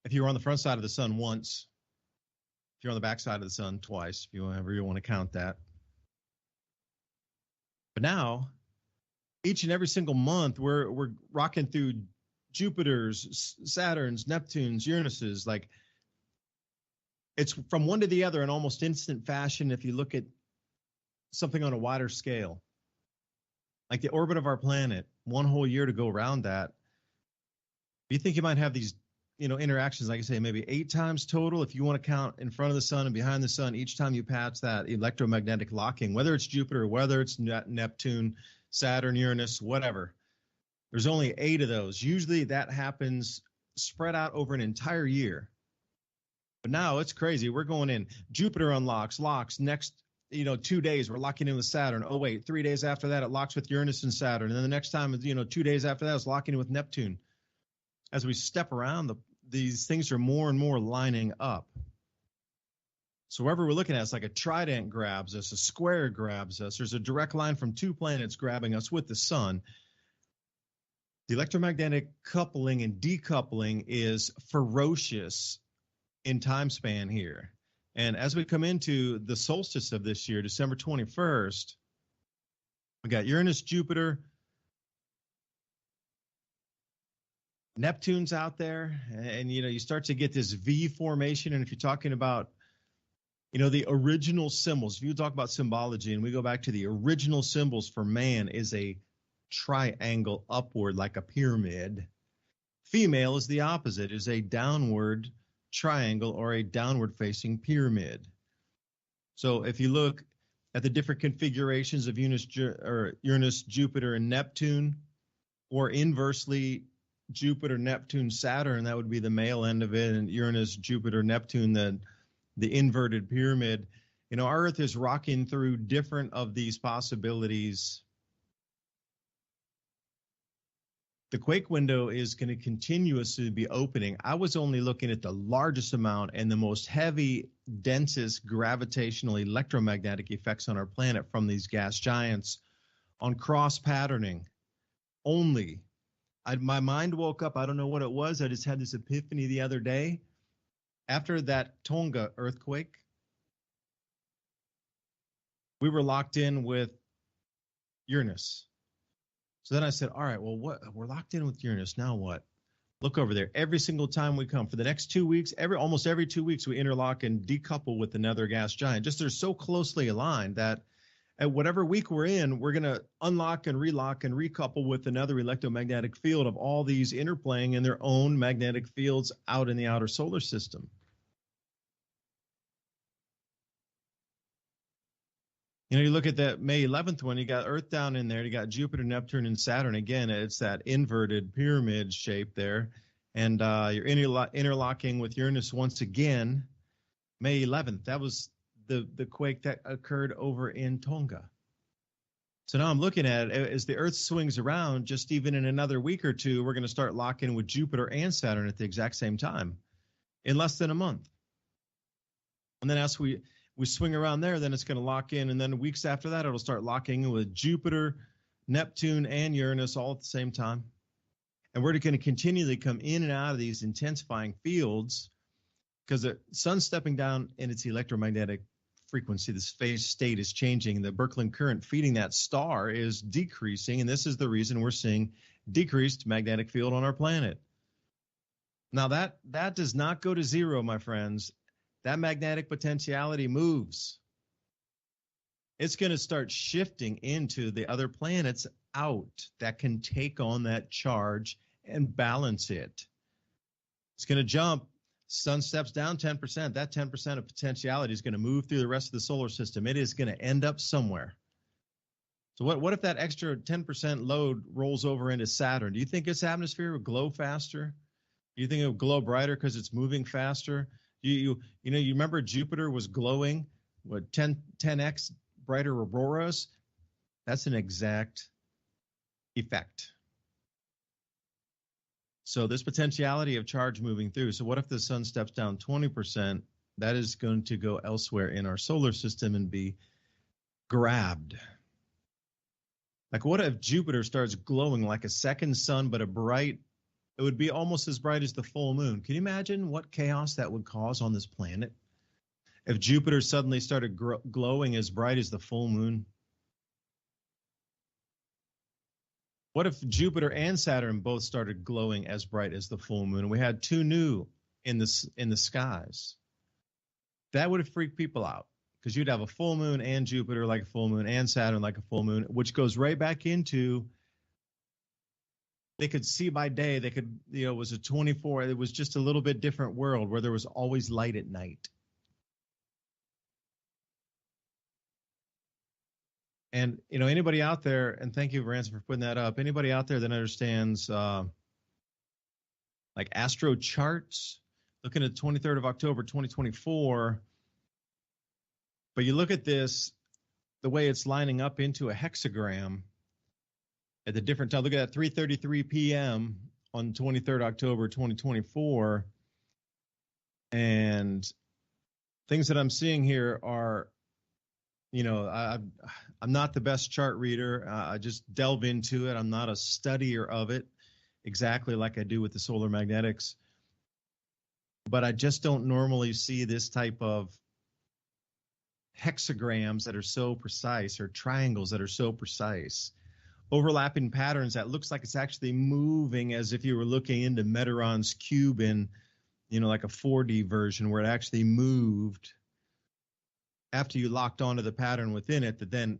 if you were on the front side of the Sun once, if you're on the back side of the Sun twice, if however you want to count that. But now, each and every single month, we're rocking through Jupiter's, Saturn's, Neptune's, Uranus's. Like, it's from one to the other in almost instant fashion if you look at something on a wider scale. Like the orbit of our planet, one whole year to go around that. You think you might have these, interactions, like I say, maybe 8 times total if you want to count in front of the sun and behind the sun each time you pass that electromagnetic locking, whether it's Jupiter, whether it's Neptune, Saturn, Uranus, whatever. There's only 8 of those. Usually that happens spread out over an entire year. But now it's crazy. We're going in. Jupiter locks next, 2 days, we're locking in with Saturn. Oh, wait, 3 days after that, it locks with Uranus and Saturn. And then the next time, 2 days after that, it's locking in with Neptune. As we step around, these things are more and more lining up. So wherever we're looking at, it's like a trident grabs us, a square grabs us. There's a direct line from 2 planets grabbing us with the sun. The electromagnetic coupling and decoupling is ferocious in time span here. And as we come into the solstice of this year, December 21st, we got Uranus, Jupiter, Neptune's out there, and you start to get this V formation. And if you're talking about, the original symbols, if you talk about symbology and we go back to the original symbols for man is a triangle upward like a pyramid. Female is the opposite, is a downward triangle or a downward facing pyramid. So if you look at the different configurations of Uranus, Jupiter, and Neptune, or inversely Jupiter, Neptune, Saturn, that would be the male end of it, and Uranus, Jupiter, Neptune, the inverted pyramid. Our Earth is rocking through different of these possibilities. The quake window is going to continuously be opening. I was only looking at the largest amount and the most heavy, densest gravitational electromagnetic effects on our planet from these gas giants on cross patterning only. My mind woke up. I don't know what it was. I just had this epiphany the other day. After that Tonga earthquake, we were locked in with Uranus. So then I said, all right, well, we're locked in with Uranus. Now what? Look over there. Every single time we come for the next 2 weeks, almost every 2 weeks, we interlock and decouple with another gas giant. Just they're so closely aligned that at whatever week we're in, we're going to unlock and relock and recouple with another electromagnetic field of all these interplaying in their own magnetic fields out in the outer solar system. You look at that May 11th one, you got Earth down in there, you got Jupiter, Neptune, and Saturn. Again, it's that inverted pyramid shape there. And you're interlocking with Uranus once again, May 11th. That was the quake that occurred over in Tonga. So now I'm looking at it, as the Earth swings around, just even in another week or two, we're going to start locking with Jupiter and Saturn at the exact same time in less than a month. And then as we swing around there, then it's going to lock in. And then weeks after that, it'll start locking in with Jupiter, Neptune, and Uranus all at the same time. And we're going to continually come in and out of these intensifying fields because the sun's stepping down in its electromagnetic frequency. The phase state is changing. The Berkey current feeding that star is decreasing. And this is the reason we're seeing decreased magnetic field on our planet. Now, that does not go to zero, my friends. That magnetic potentiality moves. It's going to start shifting into the other planets out that can take on that charge and balance it. It's going to jump. Sun steps down 10%. That 10% of potentiality is going to move through the rest of the solar system. It is going to end up somewhere. So what if that extra 10% load rolls over into Saturn? Do you think its atmosphere will glow faster? Do you think it will glow brighter because it's moving faster? You remember Jupiter was glowing, 10x brighter auroras? That's an exact effect. So this potentiality of charge moving through. So what if the sun steps down 20%? That is going to go elsewhere in our solar system and be grabbed. Like what if Jupiter starts glowing like a second sun, but it would be almost as bright as the full moon. Can you imagine what chaos that would cause on this planet? If Jupiter suddenly started glowing as bright as the full moon? What if Jupiter and Saturn both started glowing as bright as the full moon? We had two new in the skies. That would have freaked people out because you'd have a full moon and Jupiter like a full moon and Saturn like a full moon, which goes right back into they could see by day. They could, it was a 24. It was just a little bit different world where there was always light at night. And, anybody out there, and thank you, Ransom, for putting that up. Anybody out there that understands like astro charts, looking at 23rd of October, 2024, but you look at this, the way it's lining up into a hexagram at the different time. Look at that 3:33 p.m. on 23rd October, 2024. And things that I'm seeing here are, I'm not the best chart reader. I just delve into it. I'm not a studier of it exactly like I do with the solar magnetics. But I just don't normally see this type of hexagrams that are so precise or triangles that are so precise. Overlapping patterns that looks like it's actually moving as if you were looking into Meteoron's cube in, like a 4D version where it actually moved after you locked onto the pattern within it, that then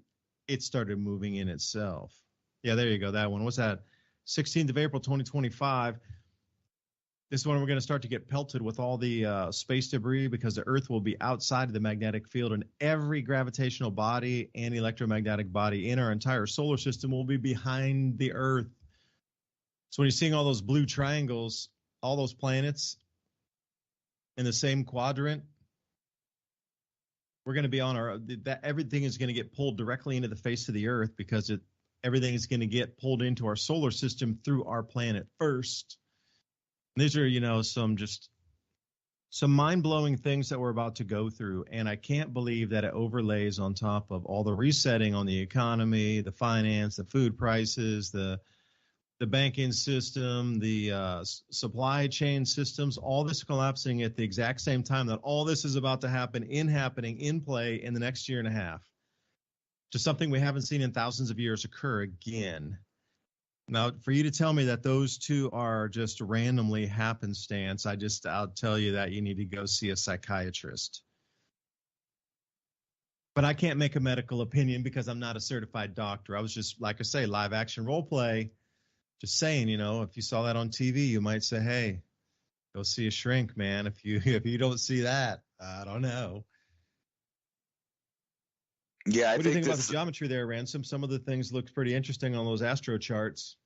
it started moving in itself. Yeah, there you go. That one. What's that? 16th of April, 2025. This is when we're going to start to get pelted with all the space debris because the Earth will be outside of the magnetic field, and every gravitational body and electromagnetic body in our entire solar system will be behind the Earth. So when you're seeing all those blue triangles, all those planets in the same quadrant, we're going to be on everything is going to get pulled directly into the face of the Earth because everything is going to get pulled into our solar system through our planet first. And these are, some mind-blowing things that we're about to go through. And I can't believe that it overlays on top of all the resetting on the economy, the finance, the food prices, the banking system, the supply chain systems, all this collapsing at the exact same time that all this is about to happening in play in the next year and a half. Just something we haven't seen in thousands of years occur again. Now, for you to tell me that those two are just randomly happenstance, I'll tell you that you need to go see a psychiatrist. But I can't make a medical opinion because I'm not a certified doctor. I was just, like I say, live action role play. Just saying, if you saw that on TV, you might say, hey, go see a shrink, man. If you don't see that, I don't know. Yeah, what do you think about the geometry there, Ransom? Some of the things looked pretty interesting on those astro charts.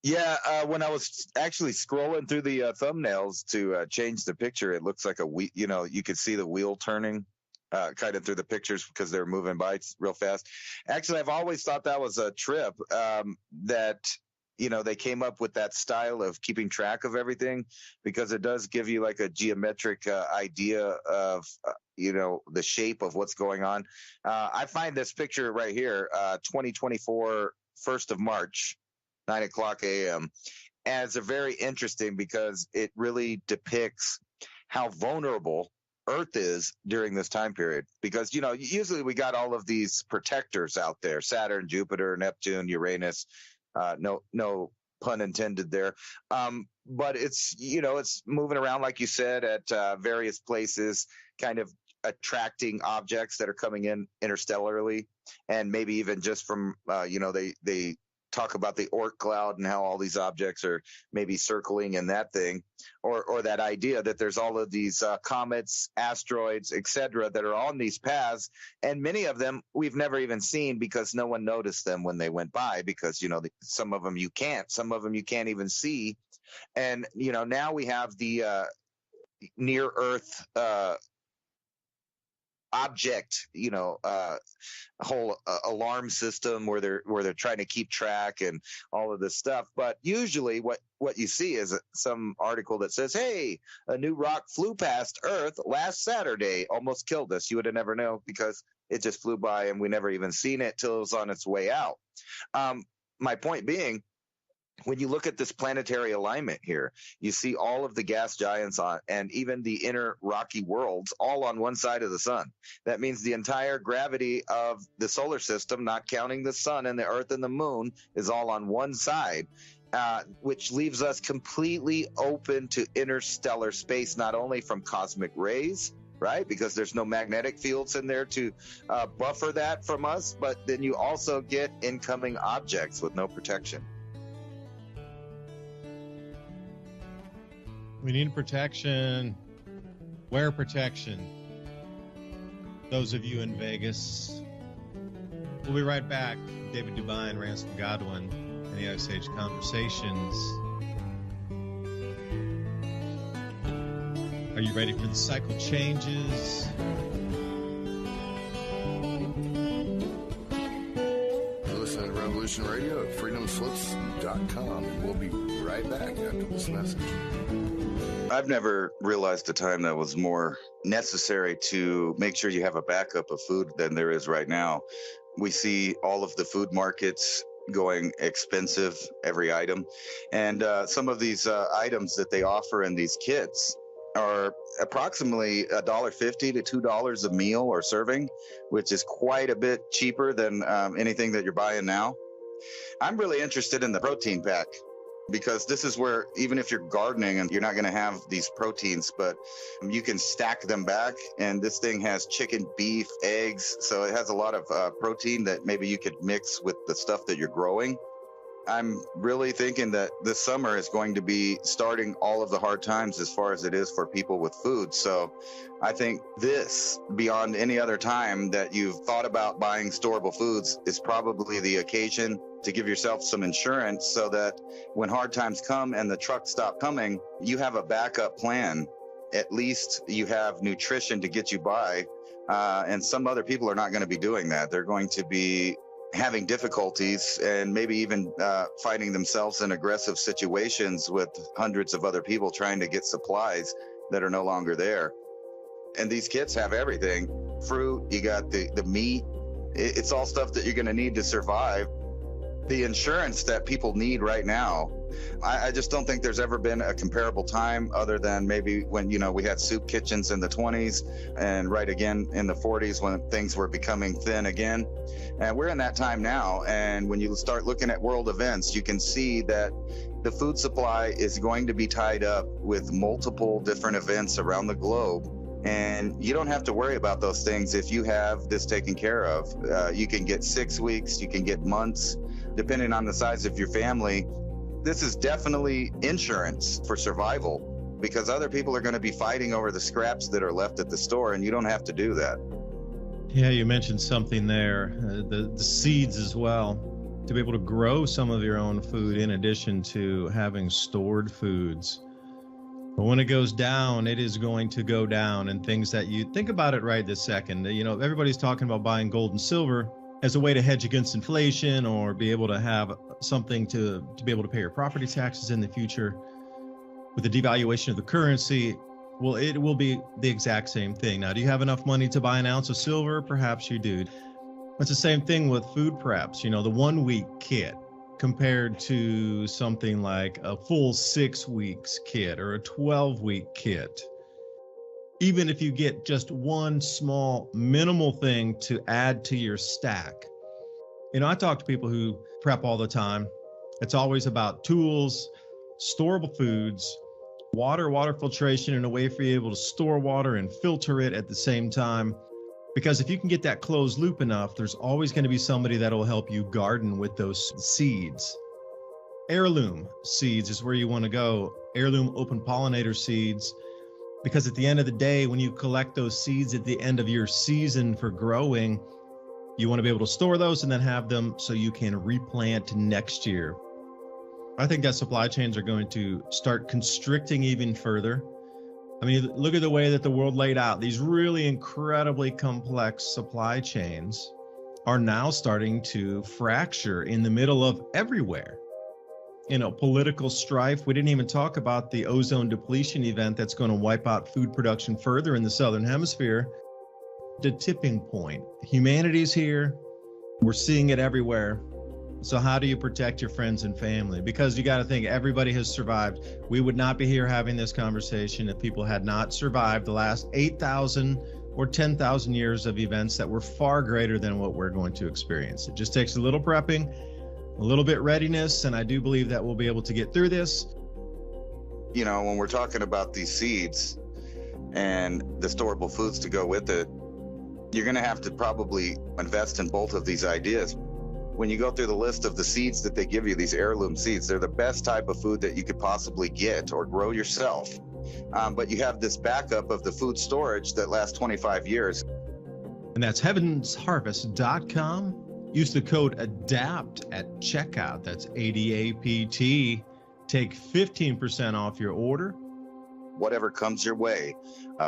Yeah, when I was actually scrolling through the thumbnails to change the picture, it looks like you could see the wheel turning kind of through the pictures because they're moving by real fast. Actually, I've always thought that was a trip that they came up with that style of keeping track of everything because it does give you like a geometric idea of, the shape of what's going on. I find this picture right here, 2024, 1st of March, 9:00 a.m. as a very interesting because it really depicts how vulnerable Earth is during this time period. Because, usually we got all of these protectors out there, Saturn, Jupiter, Neptune, Uranus, no pun intended there. But it's moving around, like you said, at various places, kind of attracting objects that are coming in interstellarly, and maybe even just from, they talk about the Oort cloud and how all these objects are maybe circling in that thing, or that idea that there's all of these comets, asteroids, etc., that are on these paths, and many of them we've never even seen because no one noticed them when they went by because some of them you can't even see, and now we have the near Earth object, whole alarm system where they're trying to keep track and all of this stuff. But usually what you see is some article that says, hey, a new rock flew past Earth last Saturday, almost killed us. You would have never known because it just flew by and we never even seen it till it was on its way out. My point being, when you look at this planetary alignment here, you see all of the gas giants and even the inner rocky worlds all on one side of the sun. That means the entire gravity of the solar system, not counting the sun and the Earth and the moon, is all on one side, which leaves us completely open to interstellar space, not only from cosmic rays, right? Because there's no magnetic fields in there to buffer that from us. But then you also get incoming objects with no protection. We need protection. Wear protection. Those of you in Vegas. We'll be right back. David DuByne, Ransom Godwin, and the Ice Age Conversations. Are you ready for the cycle changes? You're listening to Revolution Radio at freedomslips.com, and we'll be right back after this message. I've never realized a time that was more necessary to make sure you have a backup of food than there is right now. We see all of the food markets going expensive, every item. And some of these items that they offer in these kits are approximately $1.50 to $2 a meal or serving, which is quite a bit cheaper than anything that you're buying now. I'm really interested in the protein pack, because this is where, even if you're gardening and you're not going to have these proteins, but you can stack them back. And this thing has chicken, beef, eggs. So it has a lot of protein that maybe you could mix with the stuff that you're growing. I'm really thinking that this summer is going to be starting all of the hard times as far as it is for people with food. So I think this, beyond any other time that you've thought about buying storable foods, is probably the occasion to give yourself some insurance so that when hard times come and the trucks stop coming, you have a backup plan. At least you have nutrition to get you by. And some other people are not going to be doing that. They're going to be having difficulties and maybe even finding themselves in aggressive situations with hundreds of other people trying to get supplies that are no longer there. And these kits have everything. Fruit, you got the meat. It's all stuff that you're going to need to survive. The insurance that people need right now, I just don't think there's ever been a comparable time other than maybe when, we had soup kitchens in the 20s and right again in the 40s when things were becoming thin again. And we're in that time now. And when you start looking at world events, you can see that the food supply is going to be tied up with multiple different events around the globe. And you don't have to worry about those things if you have this taken care of. You can get 6 weeks, you can get months, depending on the size of your family. This is definitely insurance for survival, because other people are going to be fighting over the scraps that are left at the store, and you don't have to do that. Yeah, you mentioned something there, the seeds as well, to be able to grow some of your own food in addition to having stored foods. But when it goes down, it is going to go down, and things that you think about it right this second. Everybody's talking about buying gold and silver as a way to hedge against inflation or be able to have something to be able to pay your property taxes in the future. With the devaluation of the currency, well, it will be the exact same thing. Now, do you have enough money to buy an ounce of silver? Perhaps you do. It's the same thing with food preps. The 1 week kit compared to something like a full 6 weeks kit or a 12-week kit. Even if you get just one small minimal thing to add to your stack. I talk to people who prep all the time. It's always about tools, storable foods, water filtration, and a way for you able to store water and filter it at the same time. Because if you can get that closed loop enough, there's always going to be somebody that will help you garden with those seeds. Heirloom seeds is where you want to go. Heirloom open pollinator seeds. Because at the end of the day, when you collect those seeds at the end of your season for growing, you want to be able to store those and then have them so you can replant next year. I think that supply chains are going to start constricting even further. I mean, look at the way that the world laid out. These really incredibly complex supply chains are now starting to fracture in the middle of everywhere. Political strife. We didn't even talk about the ozone depletion event that's going to wipe out food production further in the Southern Hemisphere. The tipping point. Humanity's here. We're seeing it everywhere. So how do you protect your friends and family? Because you got to think everybody has survived. We would not be here having this conversation if people had not survived the last 8,000 or 10,000 years of events that were far greater than what we're going to experience. It just takes a little prepping, a little bit readiness, and I do believe that we'll be able to get through this. When we're talking about these seeds, and the storable foods to go with it, you're going to have to probably invest in both of these ideas. When you go through the list of the seeds that they give you, these heirloom seeds, they're the best type of food that you could possibly get or grow yourself. But you have this backup of the food storage that lasts 25 years. And that's heavensharvest.com. Use the code ADAPT at checkout. That's ADAPT. Take 15% off your order. Whatever comes your way,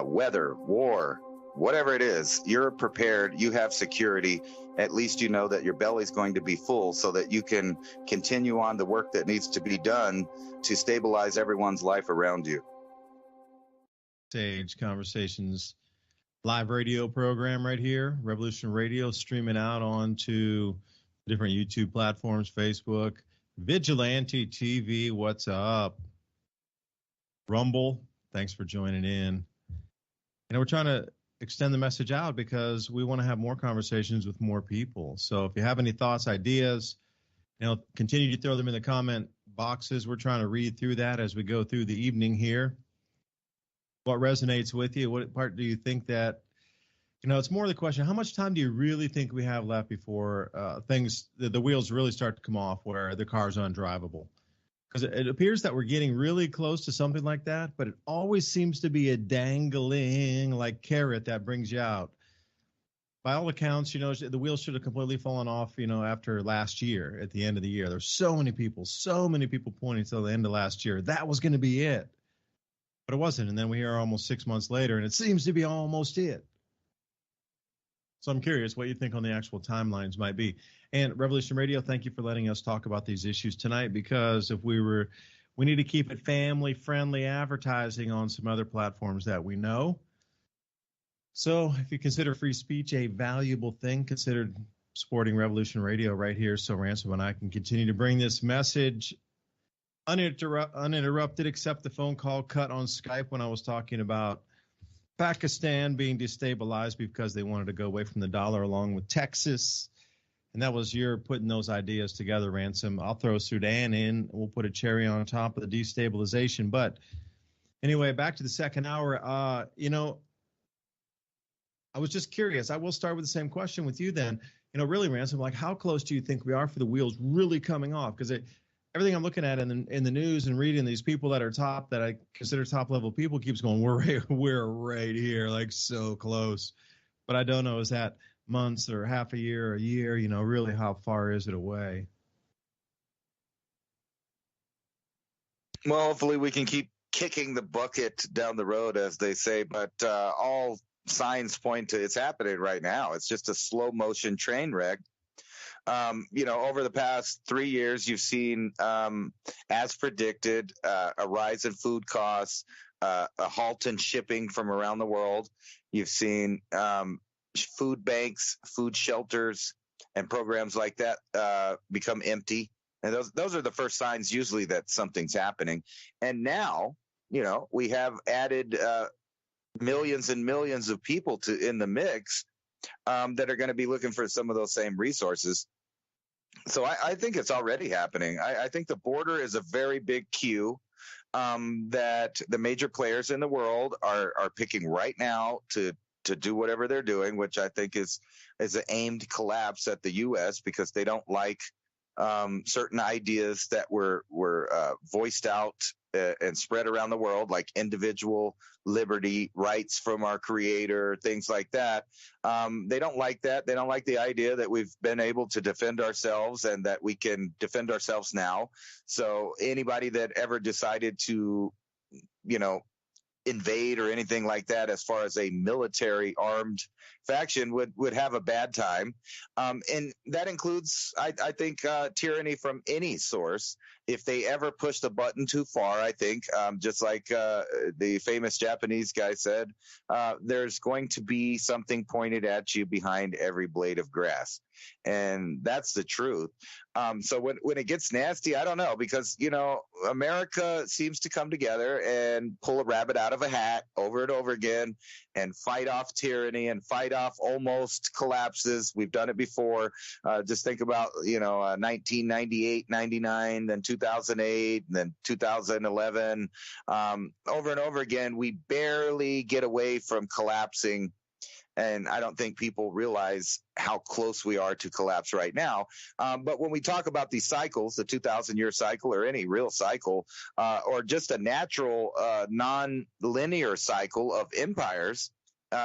weather, war, whatever it is, you're prepared, you have security. At least you know that your belly's going to be full so that you can continue on the work that needs to be done to stabilize everyone's life around you. Sage Conversations live radio program right here, Revolution Radio, streaming out onto different YouTube platforms, Facebook, Vigilante TV, what's up? Rumble, thanks for joining in. We're trying to extend the message out because we want to have more conversations with more people. So if you have any thoughts, ideas, continue to throw them in the comment boxes. We're trying to read through that as we go through the evening here. What resonates with you? What part do you think that, it's more the question, how much time do you really think we have left before the wheels really start to come off where the car's undrivable? Because it appears that we're getting really close to something like that, but it always seems to be a dangling like carrot that brings you out. By all accounts, the wheels should have completely fallen off, after last year, at the end of the year. There's so many people pointing to the end of last year. That was going to be it. But it wasn't. And then we hear almost 6 months later, and it seems to be almost it. So I'm curious what you think on the actual timelines might be. And Revolution Radio, thank you for letting us talk about these issues tonight, because if we need to keep it family-friendly advertising on some other platforms that we know. So if you consider free speech a valuable thing, consider supporting Revolution Radio right here so Ransom and I can continue to bring this message uninterrupted, except the phone call cut on Skype when I was talking about Pakistan being destabilized because they wanted to go away from the dollar along with Texas. And that was your putting those ideas together, Ransom. I'll throw Sudan in. We'll put a cherry on top of the destabilization. But anyway, back to the second hour. I was just curious. I will start with the same question with you then. Really, Ransom, like how close do you think we are for the wheels really coming off? Because everything I'm looking at in the news and reading, these people that are top, that I consider top level people, keeps going, we're right here, like so close. But I don't know, is that months or half a year or a year? Really, how far is it away? Well, hopefully we can keep kicking the bucket down the road, as they say. But all signs point to it's happening right now. It's just a slow motion train wreck. Over the past 3 years, you've seen, as predicted, a rise in food costs, a halt in shipping from around the world. You've seen food banks, food shelters, and programs like that become empty. And those are the first signs usually that something's happening. And now, we have added millions and millions of people in the mix that are going to be looking for some of those same resources. So I think it's already happening. I think the border is a very big cue that the major players in the world are picking right now to do whatever they're doing, which I think is an aimed collapse at the U.S. because they don't like certain ideas that were voiced out and spread around the world, like individual liberty, rights from our creator, things like that. They don't like that. They don't like the idea that we've been able to defend ourselves and that we can defend ourselves now. So anybody that ever decided to, invade or anything like that, as far as a military armed faction, would have a bad time. And that includes, I think, tyranny from any source. If they ever push the button too far, I think, just like the famous Japanese guy said, there's going to be something pointed at you behind every blade of grass. And that's the truth. So when it gets nasty, I don't know, because, America seems to come together and pull a rabbit out of a hat over and over again and fight off tyranny and fight off almost collapses. We've done it before. Just think about, 1998, 99, then 2008, and then 2011. Over and over again, we barely get away from collapsing. And I don't think people realize how close we are to collapse right now. But when we talk about these cycles, the 2,000-year cycle or any real cycle, or just a natural, non-linear cycle of empires,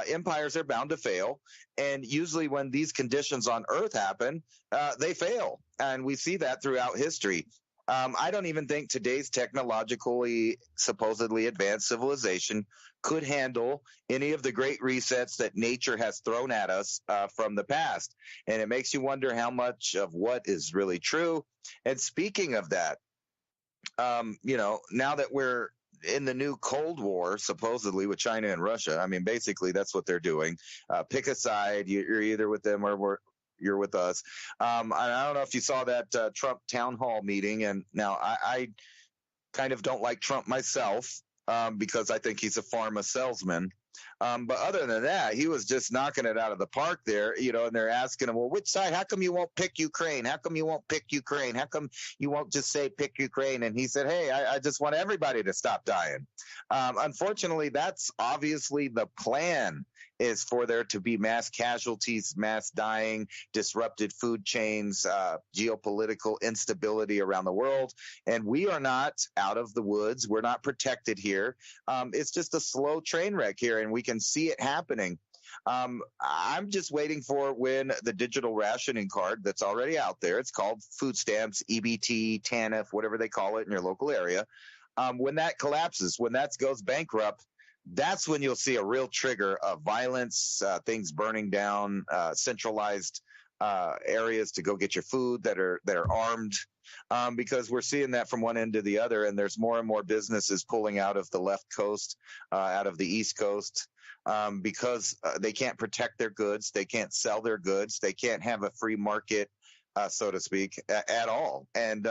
empires are bound to fail. And usually when these conditions on Earth happen, they fail. And we see that throughout history. I don't even think today's technologically, supposedly advanced civilization could handle any of the great resets that nature has thrown at us from the past. And it makes you wonder how much of what is really true. And speaking of that, now that we're in the new Cold War, supposedly with China and Russia, I mean, basically that's what they're doing. Pick a side. You're either with them or you're with us. I don't know if you saw that Trump town hall meeting. And now I kind of don't like Trump myself because I think he's a pharma salesman. But other than that, he was just knocking it out of the park there, and they're asking him, well, which side? How come you won't pick Ukraine? How come you won't pick Ukraine? How come you won't just say pick Ukraine? And he said, hey, I just want everybody to stop dying. Unfortunately, that's obviously the plan, is for there to be mass casualties, mass dying, disrupted food chains, geopolitical instability around the world. And we are not out of the woods. We're not protected here. It's just a slow train wreck here, and we can see it happening. I'm just waiting for when the digital rationing card that's already out there, it's called food stamps, EBT, TANF, whatever they call it in your local area. When that collapses, when that goes bankrupt, that's when you'll see a real trigger of violence, things burning down, centralized areas to go get your food that are armed, because we're seeing that from one end to the other, and there's more and more businesses pulling out of the left coast, out of the East Coast, because they can't protect their goods, they can't sell their goods, they can't have a free market, so to speak, at all. And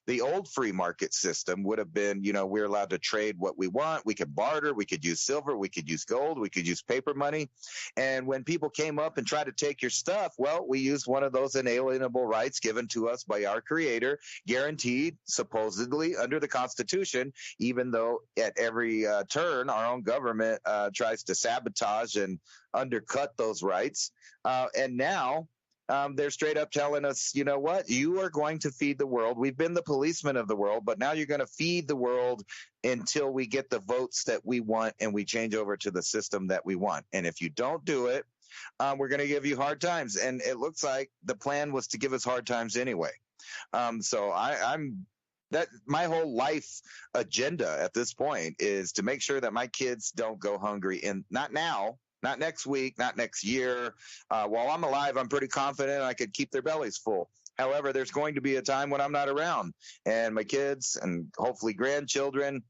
the old free market system would have been, we're allowed to trade what we want. We could barter. We could use silver. We could use gold. We could use paper money. And when people came up and tried to take your stuff, well, we used one of those inalienable rights given to us by our creator, guaranteed supposedly under the Constitution, even though at every turn, our own government tries to sabotage and undercut those rights. And now, they're straight up telling us, you know what, you are going to feed the world. We've been the policemen of the world, but now you're going to feed the world until we get the votes that we want and we change over to the system that we want. And if you don't do it, we're going to give you hard times. And it looks like the plan was to give us hard times anyway. So my whole life agenda at this point is to make sure that my kids don't go hungry, and not now. Not next week, not next year. While I'm alive, I'm pretty confident I could keep their bellies full. However, there's going to be a time when I'm not around, and my kids and hopefully grandchildren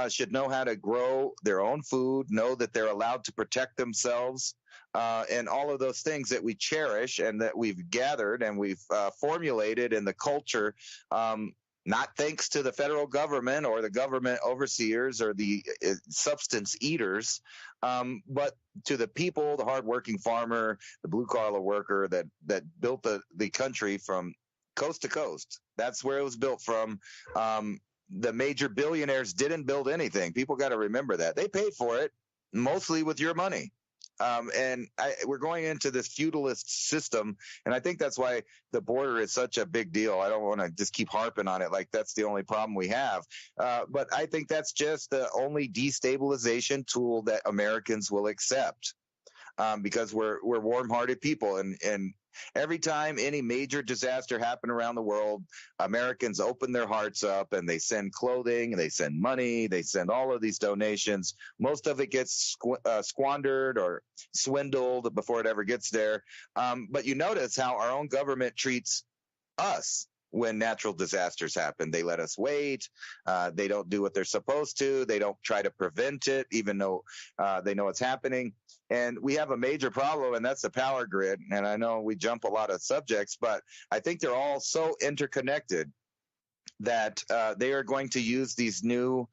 should know how to grow their own food, know that they're allowed to protect themselves, and all of those things that we cherish and that we've gathered and we've formulated in the culture, not thanks to the federal government or the government overseers or the substance eaters, but to the people, the hardworking farmer, the blue-collar worker that built the country from coast to coast. That's where it was built from. The major billionaires didn't build anything. People got to remember that. They paid for it, mostly with your money. And we're going into this feudalist system, and I think that's why the border is such a big deal. I don't want to just keep harping on it like that's the only problem we have. But I think that's just the only destabilization tool that Americans will accept, because we're warm-hearted people. And every time any major disaster happened around the world, Americans open their hearts up and they send clothing, they send money, they send all of these donations. Most of it gets squandered or swindled before it ever gets there. But you notice how our own government treats us. when natural disasters happen. They let us wait. They don't do what they're supposed to. They don't try to prevent it, even though they know it's happening. And we have a major problem, and that's the power grid. And I know we jump a lot of subjects, but I think they're all so interconnected that they are going to use these new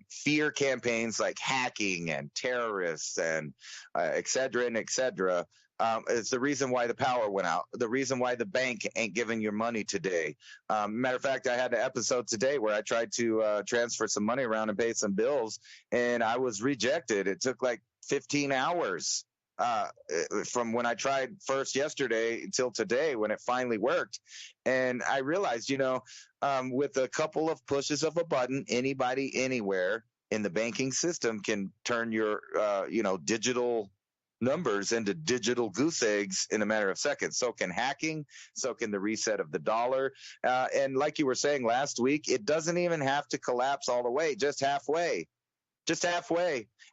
fear campaigns like hacking and terrorists and et cetera and et cetera. It's the reason why the power went out, the reason why the bank ain't giving your money today. Matter of fact, I had an episode today where I tried to transfer some money around and pay some bills, and I was rejected. It took like 15 hours from when I tried first yesterday until today when it finally worked. And I realized, with a couple of pushes of a button, anybody anywhere in the banking system can turn your, digital numbers into digital goose eggs in a matter of seconds. So can hacking, so can the reset of the dollar. And like you were saying last week, it doesn't even have to collapse all the way, just halfway.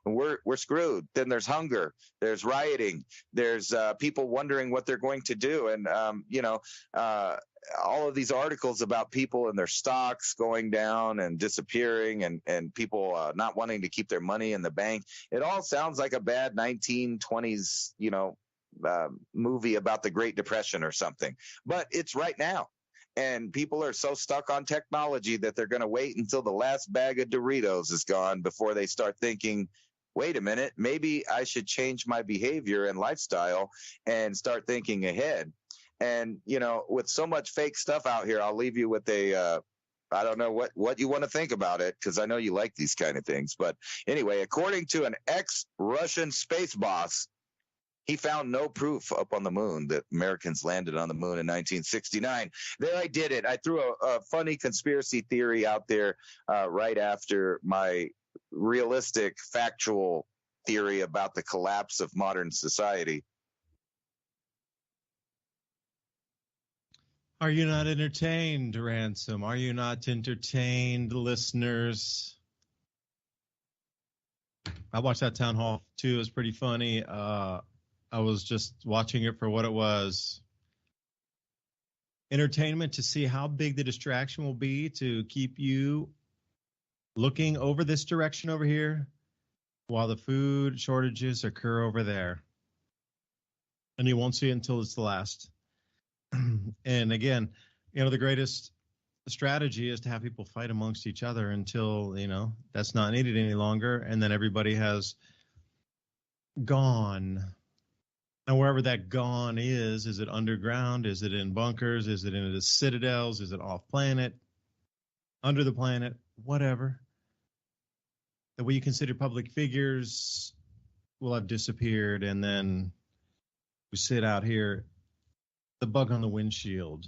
And we're screwed. Then there's hunger, there's rioting, there's people wondering what they're going to do. And, all of these articles about people and their stocks going down and disappearing and people not wanting to keep their money in the bank. It all sounds like a bad 1920s, movie about the Great Depression or something, but it's right now. And people are so stuck on technology that they're going to wait until the last bag of Doritos is gone before they start thinking, wait a minute, maybe I should change my behavior and lifestyle and start thinking ahead. And, with so much fake stuff out here, I'll leave you with I don't know what you want to think about it, because I know you like these kind of things. But anyway, according to an ex-Russian space boss, he found no proof up on the moon that Americans landed on the moon in 1969. There I did it. I threw a funny conspiracy theory out there right after my realistic, factual theory about the collapse of modern society. Are you not entertained, Ransom? Are you not entertained, listeners? I watched that town hall too. It was pretty funny. I was just watching it for what it was. Entertainment to see how big the distraction will be to keep you looking over this direction over here while the food shortages occur over there. And you won't see it until it's the last. And again, the greatest strategy is to have people fight amongst each other until, that's not needed any longer. And then everybody has gone. And wherever that gone is it underground? Is it in bunkers? Is it in the citadels? Is it off planet? Under the planet? Whatever. The way you consider public figures will have disappeared. And then we sit out here, the bug on the windshield.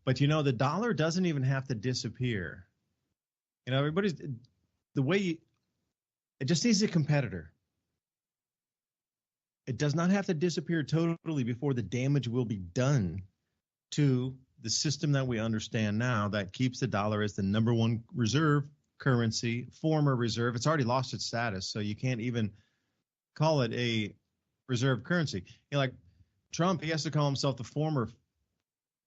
But the dollar doesn't even have to disappear. Everybody's it just needs a competitor. It does not have to disappear totally before the damage will be done to the system that we understand now that keeps the dollar as the number one reserve currency, former reserve. It's already lost its status, so you can't even call it a reserve currency. Like Trump, he has to call himself the former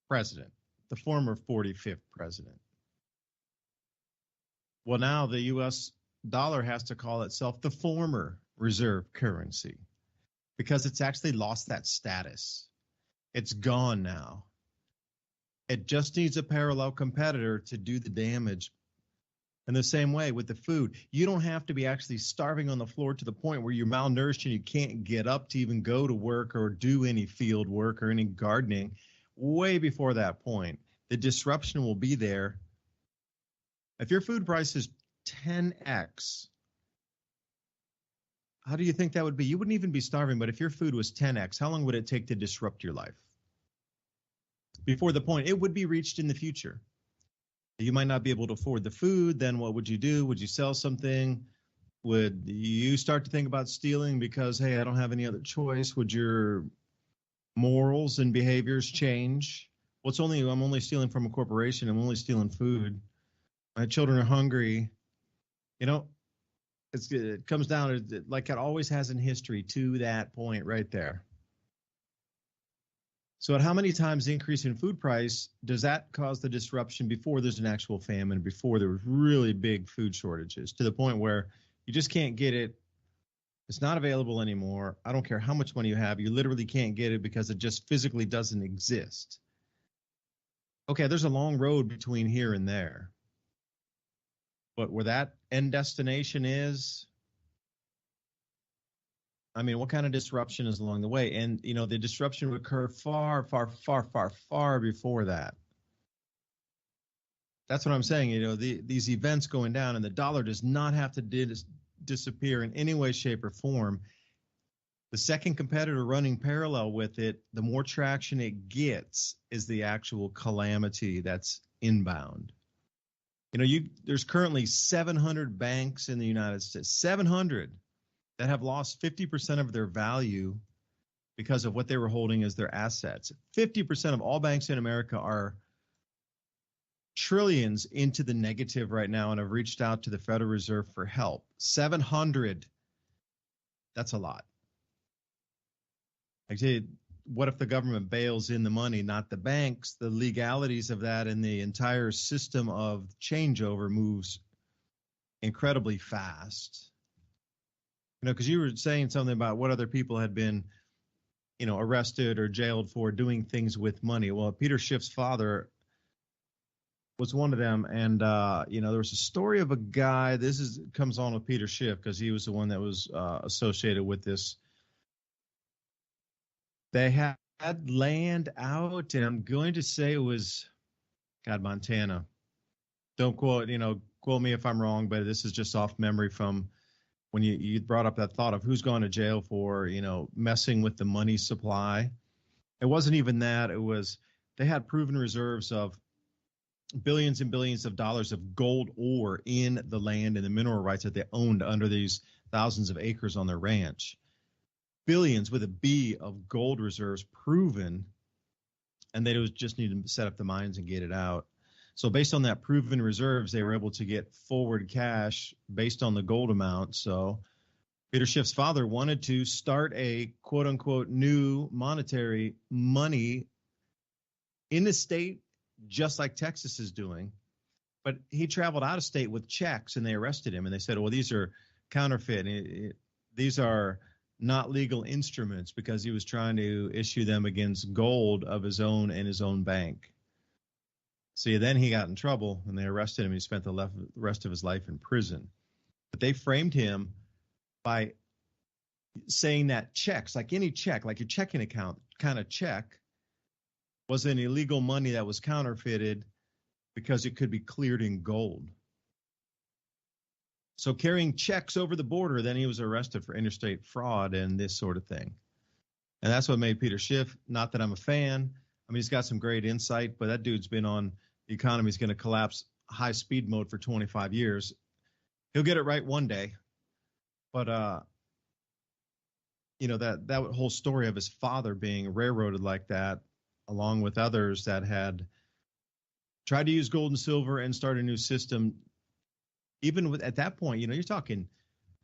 president, the former 45th president. Well, now the U.S. dollar has to call itself the former reserve currency because it's actually lost that status. It's gone now. It just needs a parallel competitor to do the damage. In the same way with the food, you don't have to be actually starving on the floor to the point where you're malnourished and you can't get up to even go to work or do any field work or any gardening. Way before that point, the disruption will be there. If your food price is 10x, how do you think that would be? You wouldn't even be starving, but if your food was 10x, how long would it take to disrupt your life? Before the point, it would be reached in the future. You might not be able to afford the food. Then what would you do? Would you sell something? Would you start to think about stealing because, hey, I don't have any other choice? Would your morals and behaviors change? I'm only stealing from a corporation. I'm only stealing food. My children are hungry. It comes down to, like it always has in history, to that point right there. So at how many times the increase in food price does that cause the disruption before there's an actual famine, before there was really big food shortages, to the point where you just can't get it? It's not available anymore. I don't care how much money you have. You literally can't get it because it just physically doesn't exist. Okay, there's a long road between here and there. But where that end destination is, I mean, what kind of disruption is along the way? And, you know, the disruption would occur far, far, far, far, far before that. That's what I'm saying. You know, these events going down, and the dollar does not have to disappear in any way, shape, or form. The second competitor running parallel with it, the more traction it gets is the actual calamity that's inbound. You know, there's currently 700 banks in the United States, 700, that have lost 50% of their value because of what they were holding as their assets. 50% of all banks in America are trillions into the negative right now and have reached out to the Federal Reserve for help. 700. That's a lot. I tell you, what if the government bails in the money, not the banks? The legalities of that and the entire system of changeover moves incredibly fast. You know, because you were saying something about what other people had been, you know, arrested or jailed for doing things with money. Well, Peter Schiff's father was one of them. And, you know, there was a story of a guy. Comes on with Peter Schiff because he was the one that was associated with this. They had land out, and I'm going to say it was, Montana. Don't quote me if I'm wrong, but this is just off memory from when you brought up that thought of who's gone to jail for, you know, messing with the money supply. It wasn't even that. It was they had proven reserves of billions and billions of dollars of gold ore in the land and the mineral rights that they owned under these thousands of acres on their ranch. Billions with a B of gold reserves proven, and they just need to set up the mines and get it out. So based on that proven reserves, they were able to get forward cash based on the gold amount. So Peter Schiff's father wanted to start a quote unquote new monetary money in the state, just like Texas is doing. But he traveled out of state with checks, and they arrested him, and they said, well, these are counterfeit. These are not legal instruments, because he was trying to issue them against gold of his own and his own bank. See, then he got in trouble, and they arrested him. He spent the rest of his life in prison. But they framed him by saying that checks, like any check, like your checking account kind of check, was an illegal money that was counterfeited because it could be cleared in gold. So carrying checks over the border, then he was arrested for interstate fraud and this sort of thing. And that's what made Peter Schiff, not that I'm a fan. I mean, he's got some great insight, but that dude's been on the economy's going to collapse high speed mode for 25 years. He'll get it right one day. But, you know, that whole story of his father being railroaded like that, along with others that had tried to use gold and silver and start a new system. Even at that point, you know, you're talking,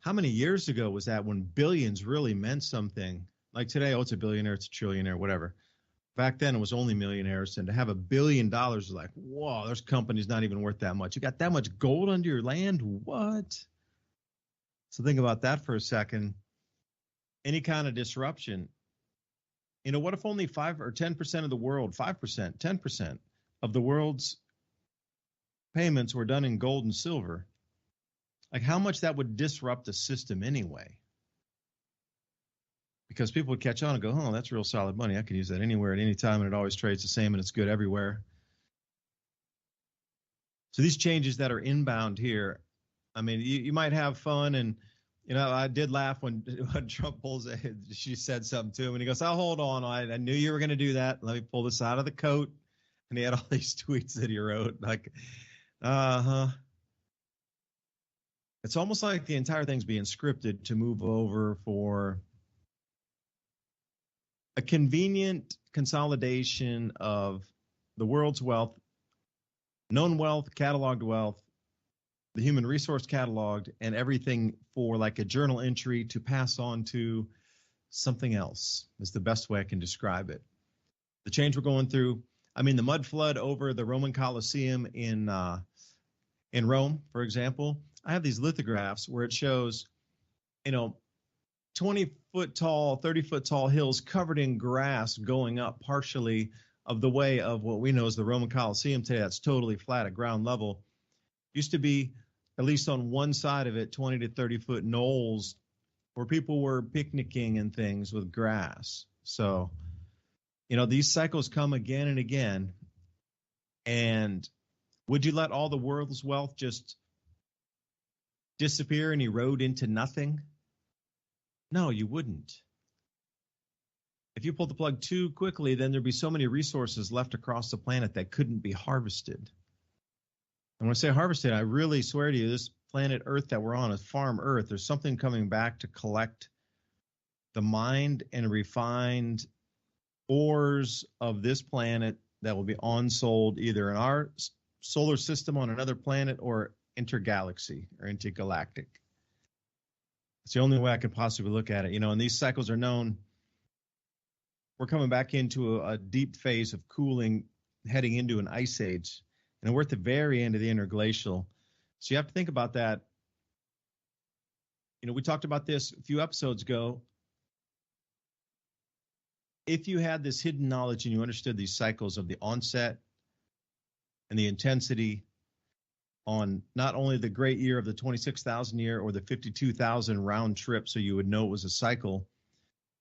how many years ago was that when billions really meant something? Like today, oh, it's a billionaire, it's a trillionaire, whatever. Back then, it was only millionaires. And to have $1 billion is like, whoa, there's companies not even worth that much. You got that much gold under your land? What? So think about that for a second. Any kind of disruption. You know, what if only 5 or 10% of the world, 5%, 10% of the world's payments were done in gold and silver? Like, how much that would disrupt the system anyway? Because people would catch on and go, oh, that's real solid money. I can use that anywhere at any time, and it always trades the same, and it's good everywhere. So these changes that are inbound here, I mean, you might have fun. And, you know, I did laugh when Trump pulls it. She said something to him, and he goes, oh, hold on. I knew you were going to do that. Let me pull this out of the coat. And he had all these tweets that he wrote, like, It's almost like the entire thing's being scripted to move over for a convenient consolidation of the world's wealth, known wealth, cataloged wealth, the human resource cataloged, and everything for like a journal entry to pass on to something else is the best way I can describe it. the change we're going through. I mean, the mud flood over the Roman Colosseum in Rome, for example. I have these lithographs where it shows, 20-foot tall, 30-foot tall hills covered in grass going up partially of the way of what we know as the Roman Colosseum today. That's totally flat at ground level. Used to be, at least on one side of it, 20 to 30-foot knolls where people were picnicking and things with grass. So, these cycles come again and again. And would you let all the world's wealth just disappear and erode into nothing? No, you wouldn't. If you pulled the plug too quickly, then there'd be so many resources left across the planet that couldn't be harvested. And when I say harvested, I really swear to you, this planet Earth that we're on is farm Earth. There's something coming back to collect the mined and refined ores of this planet that will be on-sold either in our solar system on another planet or intergalaxy or intergalactic. It's the only way I could possibly look at it. And these cycles are known. We're coming back into a deep phase of cooling, heading into an ice age. And we're at the very end of the interglacial. So you have to think about that. We talked about this a few episodes ago. If you had this hidden knowledge and you understood these cycles of the onset and the intensity on not only the great year of the 26,000 year or the 52,000 round trip, so you would know it was a cycle,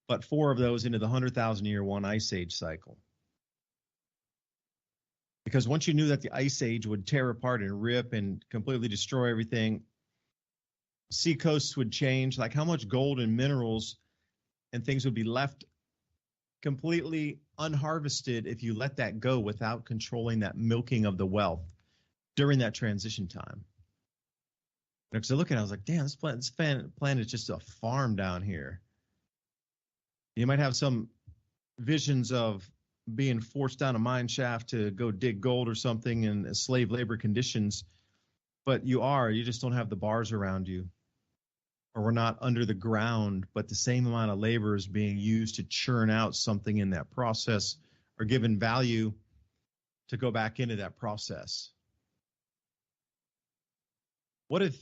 but 4 of those into the 100,000 year one ice age cycle. Because once you knew that the ice age would tear apart and rip and completely destroy everything, sea coasts would change, like how much gold and minerals and things would be left completely unharvested if you let that go without controlling that milking of the wealth during that transition time. Because I look at it, I was like, damn, this planet is just a farm down here. You might have some visions of being forced down a mine shaft to go dig gold or something in slave labor conditions, but you just don't have the bars around you. Or we're not under the ground, but the same amount of labor is being used to churn out something in that process or given value to go back into that process. What if,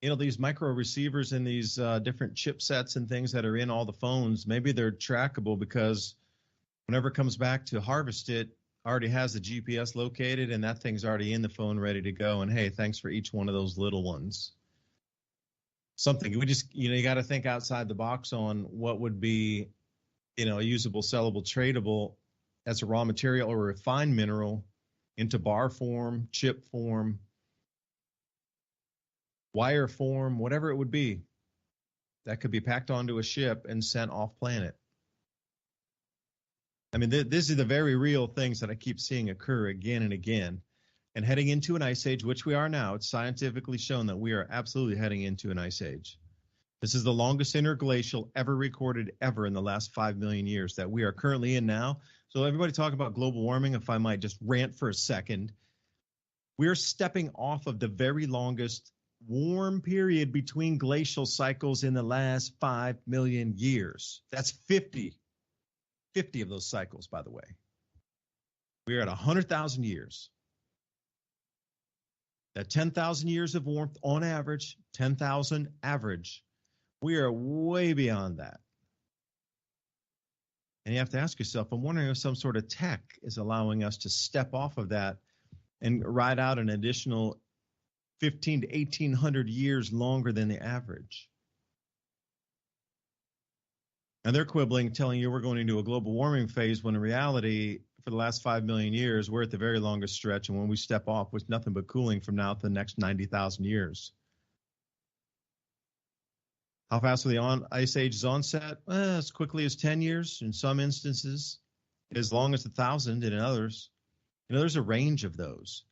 these micro receivers and these different chipsets and things that are in all the phones, maybe they're trackable because whenever it comes back to harvest it, already has the GPS located and that thing's already in the phone ready to go. And hey, thanks for each one of those little ones. Something we just, you got to think outside the box on what would be, a usable, sellable, tradable as a raw material or a refined mineral into bar form, chip form, wire form, whatever it would be that could be packed onto a ship and sent off planet. I mean, these are the very real things that I keep seeing occur again and again. And heading into an ice age, which we are now, it's scientifically shown that we are absolutely heading into an ice age. This is the longest interglacial ever recorded ever in the last 5 million years that we are currently in now. So everybody talk about global warming, if I might just rant for a second. We're stepping off of the very longest warm period between glacial cycles in the last 5 million years. That's 50 of those cycles, by the way. We are at 100,000 years. That 10,000 years of warmth on average, 10,000 average, we are way beyond that. And you have to ask yourself, I'm wondering if some sort of tech is allowing us to step off of that and ride out an additional 15 to 1,800 years longer than the average. And they're quibbling, telling you we're going into a global warming phase when in reality, for the last 5 million years, we're at the very longest stretch. And when we step off, it's nothing but cooling from now to the next 90,000 years. How fast will the ice age's onset? As quickly as 10 years in some instances, as long as 1,000 in others. There's a range of those.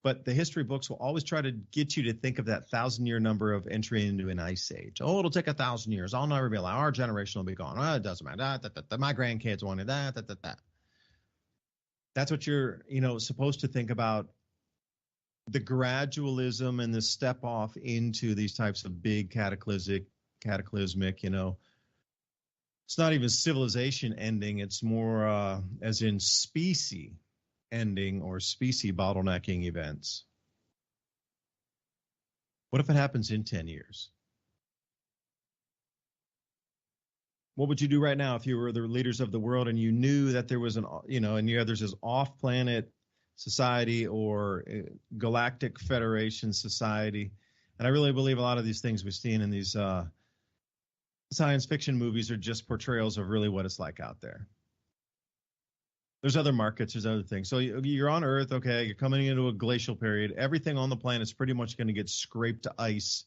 But the history books will always try to get you to think of that 1,000-year number of entry into an ice age. Oh, it'll take 1,000 years. I'll never be alive. Our generation will be gone. Oh, it doesn't matter. My grandkids wanted that. That's what you're, supposed to think about, the gradualism and the step off into these types of big cataclysmic, It's not even civilization ending. It's more as in species ending or species bottlenecking events. What if it happens in 10 years? What would you do right now if you were the leaders of the world and you knew that there was there's this off-planet society or galactic federation society? And I really believe a lot of these things we're seeing in these science fiction movies are just portrayals of really what it's like out there. There's other markets, there's other things. So you're on Earth, okay, you're coming into a glacial period. Everything on the planet is pretty much going to get scraped to ice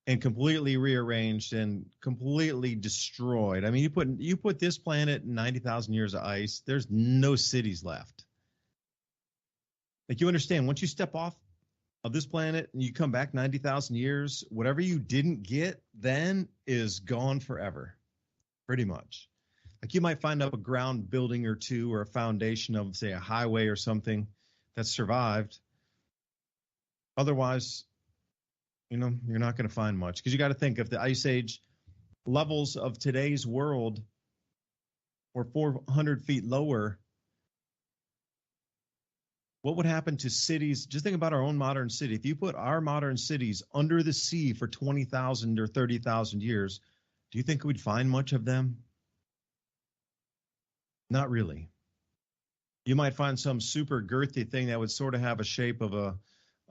and completely rearranged and completely destroyed. I mean, you put this planet in 90,000 years of ice, there's no cities left. Like, you understand, once you step off of this planet and you come back 90,000 years, whatever you didn't get then is gone forever, pretty much. Like, you might find up a ground building or two or a foundation of, say, a highway or something that survived. Otherwise, you're not going to find much, because you got to think, if the ice age levels of today's world were 400 feet lower, what would happen to cities? Just think about our own modern city. If you put our modern cities under the sea for 20,000 or 30,000 years, do you think we'd find much of them? Not really. You might find some super girthy thing that would sort of have a shape of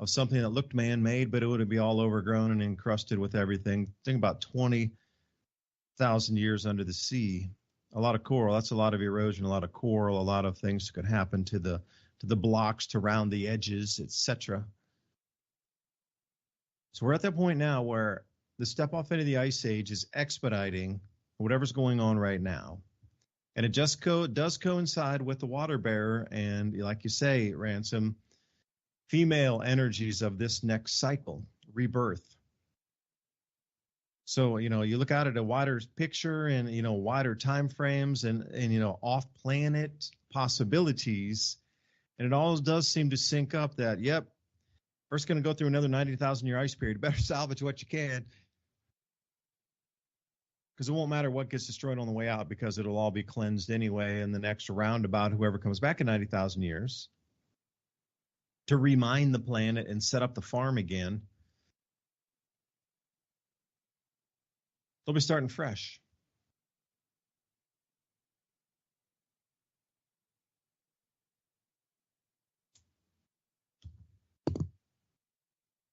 something that looked man-made, but it would be all overgrown and encrusted with everything. Think about 20,000 years under the sea. A lot of coral. That's a lot of erosion, a lot of coral, a lot of things could happen to the blocks, to round the edges, etc. So we're at that point now where the step off into the ice age is expediting whatever's going on right now. And it just does coincide with the water bearer and, like you say, Ransom, female energies of this next cycle, rebirth. So, you look out at a wider picture and, wider time frames and off-planet possibilities, and it all does seem to sync up that, yep, Earth's going to go through another 90,000-year ice period. Better salvage what you can, because it won't matter what gets destroyed on the way out, because it'll all be cleansed anyway in the next roundabout, whoever comes back in 90,000 years to remine the planet and set up the farm again. They'll be starting fresh.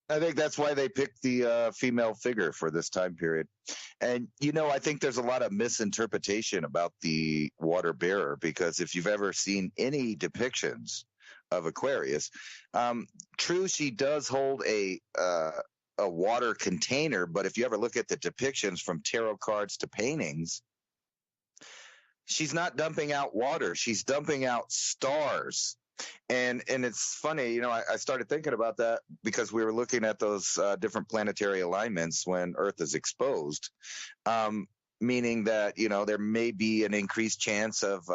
I think that's why they picked the female figure for this time period. And, I think there's a lot of misinterpretation about the water bearer, because if you've ever seen any depictions of Aquarius, true, she does hold a water container, but if you ever look at the depictions from tarot cards to paintings, she's not dumping out water. She's dumping out stars. And it's funny, I started thinking about that because we were looking at those different planetary alignments when Earth is exposed, meaning that, there may be an increased chance of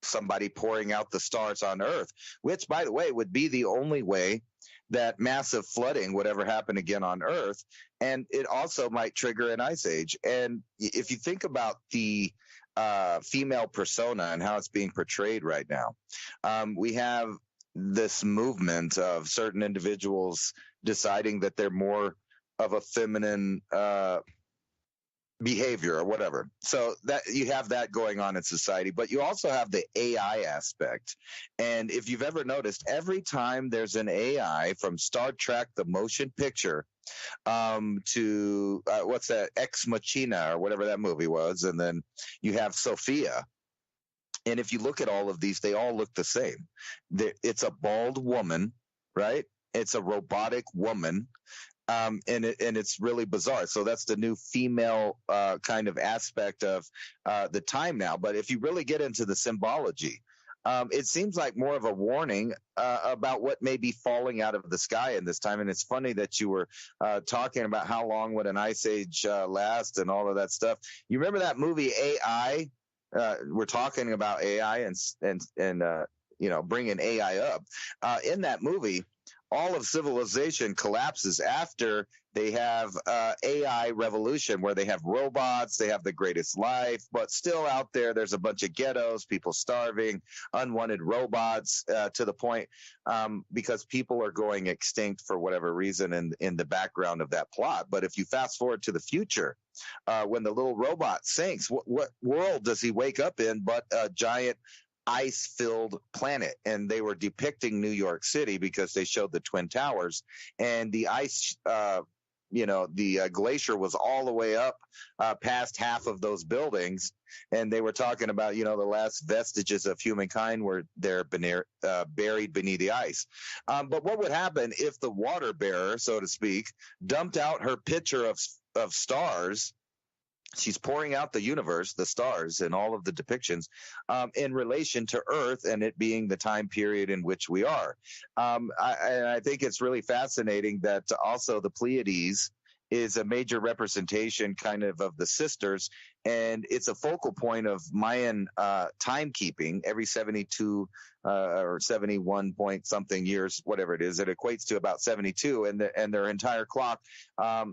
somebody pouring out the stars on Earth, which, by the way, would be the only way that massive flooding would ever happen again on Earth. And it also might trigger an ice age. And if you think about the female persona and how it's being portrayed right now, we have this movement of certain individuals deciding that they're more of a feminine behavior or whatever. So that you have that going on in society, but you also have the AI aspect. And if you've ever noticed, every time there's an AI, from Star Trek, the motion picture, to what's that, Ex Machina or whatever that movie was, and then you have Sophia. And if you look at all of these, they all look the same. It's a bald woman, right? It's a robotic woman. And it's really bizarre. So that's the new female kind of aspect of the time now. But if you really get into the symbology, it seems like more of a warning about what may be falling out of the sky in this time. And it's funny that you were talking about how long would an ice age last and all of that stuff. You remember that movie AI? We're talking about AI and bringing AI up. In that movie, all of civilization collapses after they have AI revolution, where they have robots, they have the greatest life, but still out there's a bunch of ghettos, people starving, unwanted robots, to the point because people are going extinct for whatever reason in the background of that plot. But if you fast forward to the future, when the little robot sinks, what world does he wake up in but a giant ice-filled planet? And they were depicting New York City because they showed the Twin Towers, and the ice the glacier was all the way up past half of those buildings. And they were talking about, the last vestiges of humankind were there buried beneath the ice. But what would happen if the water bearer, so to speak, dumped out her pitcher of stars? She's pouring out the universe, the stars, and all of the depictions in relation to Earth and it being the time period in which we are. I think it's really fascinating that also the Pleiades is a major representation kind of the sisters, and it's a focal point of Mayan timekeeping. Every 72 or 71 point something years, whatever it is, it equates to about 72, and their entire clock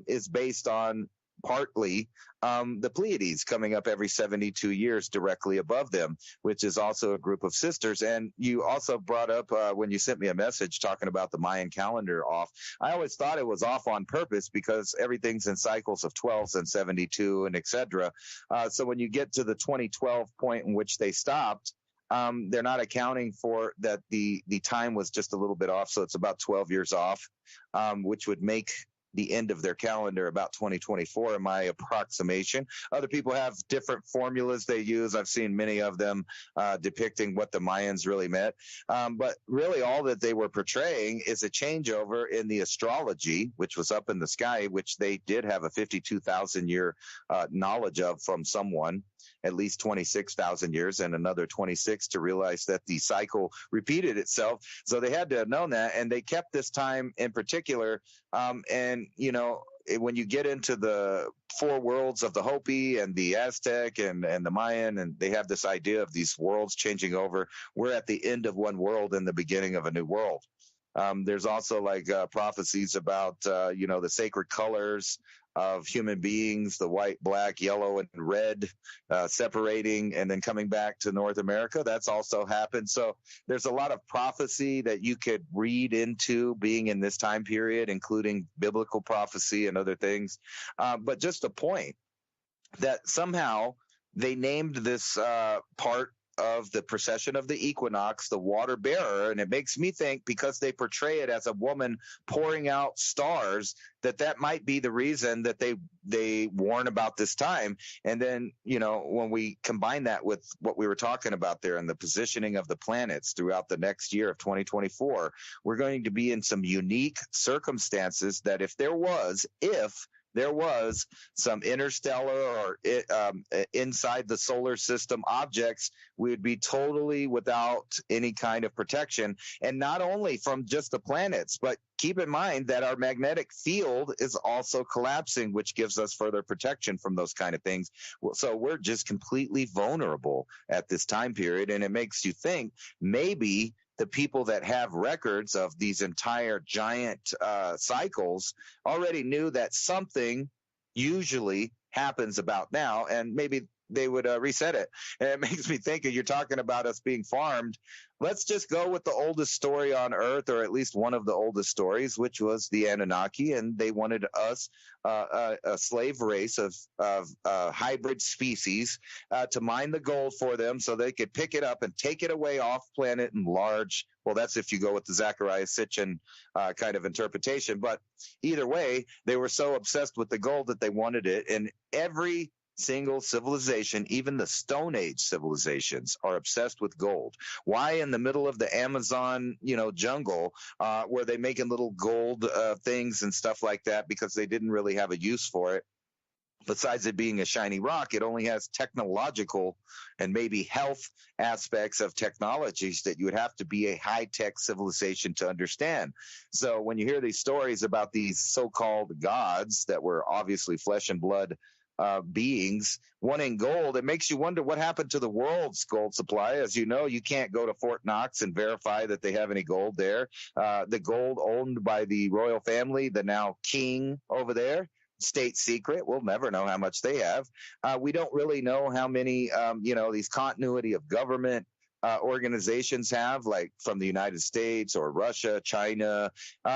is based on partly the Pleiades coming up every 72 years directly above them, which is also a group of sisters. And you also brought up when you sent me a message talking about the Mayan calendar off. I always thought it was off on purpose because everything's in cycles of 12s and 72 and etc. So when you get to the 2012 point in which they stopped, they're not accounting for that the time was just a little bit off. So it's about 12 years off, which would make the end of their calendar about 2024 in my approximation. Other people have different formulas they use. I've seen many of them depicting what the Mayans really meant. But really all that they were portraying is a changeover in the astrology, which was up in the sky, which they did have a 52,000 year knowledge of from someone, at least 26,000 years and another 26 to realize that the cycle repeated itself. So they had to have known that, and they kept this time in particular. And, when you get into the four worlds of the Hopi and the Aztec and the Mayan, and they have this idea of these worlds changing over, we're at the end of one world and the beginning of a new world. There's also prophecies about, the sacred colors of human beings, the white, black, yellow, and red, separating and then coming back to North America. That's also happened. So there's a lot of prophecy that you could read into being in this time period, including biblical prophecy and other things. But just a point that somehow they named this part of the procession of the equinox, the water bearer. And it makes me think, because they portray it as a woman pouring out stars, that might be the reason that they warn about this time. And then, when we combine that with what we were talking about there and the positioning of the planets throughout the next year of 2024, we're going to be in some unique circumstances that if there was some interstellar or inside the solar system objects, we would be totally without any kind of protection. And not only from just the planets, but keep in mind that our magnetic field is also collapsing, which gives us further protection from those kind of things. So we're just completely vulnerable at this time period. And it makes you think maybe the people that have records of these entire giant cycles already knew that something usually happens about now, and maybe they would reset it. And it makes me think, you're talking about us being farmed. Let's just go with the oldest story on Earth, or at least one of the oldest stories, which was the Anunnaki, and they wanted us, a slave race of hybrid species, to mine the gold for them so they could pick it up and take it away off planet in large. Well, that's if you go with the Zechariah Sitchin kind of interpretation. But either way, they were so obsessed with the gold that they wanted it. And every single civilization, even the Stone Age civilizations, are obsessed with gold. Why in the middle of the Amazon, jungle, were they making little gold things and stuff like that? Because they didn't really have a use for it. Besides it being a shiny rock, it only has technological and maybe health aspects of technologies that you would have to be a high-tech civilization to understand. So when you hear these stories about these so-called gods that were obviously flesh and blood beings wanting gold. It makes you wonder what happened to the world's gold supply. As you know, you can't go to Fort Knox and verify that they have any gold there. The gold owned by the royal family, the now king over there, state secret. We'll never know how much they have. We don't really know how many, these continuity of government organizations have, like from the United States or Russia, China,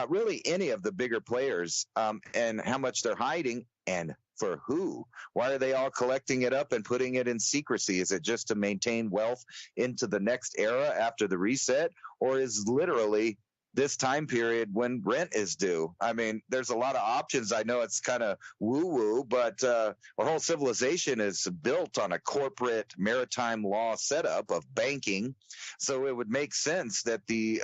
really any of the bigger players, and how much they're hiding and for who. Why are they all collecting it up and putting it in secrecy? Is it just to maintain wealth into the next era after the reset, or is literally this time period when rent is due? I mean, there's a lot of options. I know it's kind of woo-woo, but our whole civilization is built on a corporate maritime law setup of banking. So it would make sense that the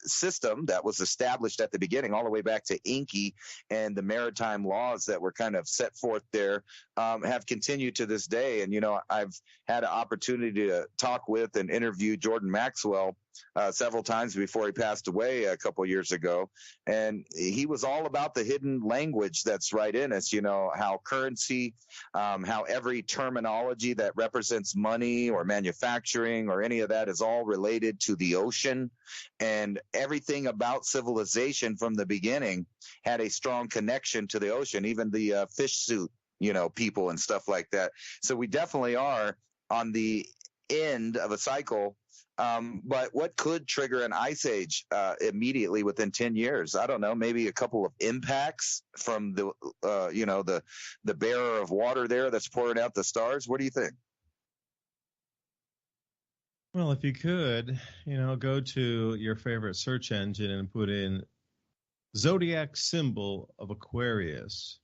system that was established at the beginning, all the way back to Inky and the maritime laws that were kind of set forth there, have continued to this day. And, I've had an opportunity to talk with and interview Jordan Maxwell several times before he passed away a couple of years ago. And he was all about the hidden language that's right in us, how currency, how every terminology that represents money or manufacturing or any of that is all related to the ocean. And everything about civilization from the beginning had a strong connection to the ocean, even the fish suit, people and stuff like that. So we definitely are on the end of a cycle. But what could trigger an ice age immediately within 10 years? I don't know, maybe a couple of impacts from the bearer of water there that's pouring out the stars. What do you think? Well, if you could, go to your favorite search engine and put in zodiac symbol of Aquarius.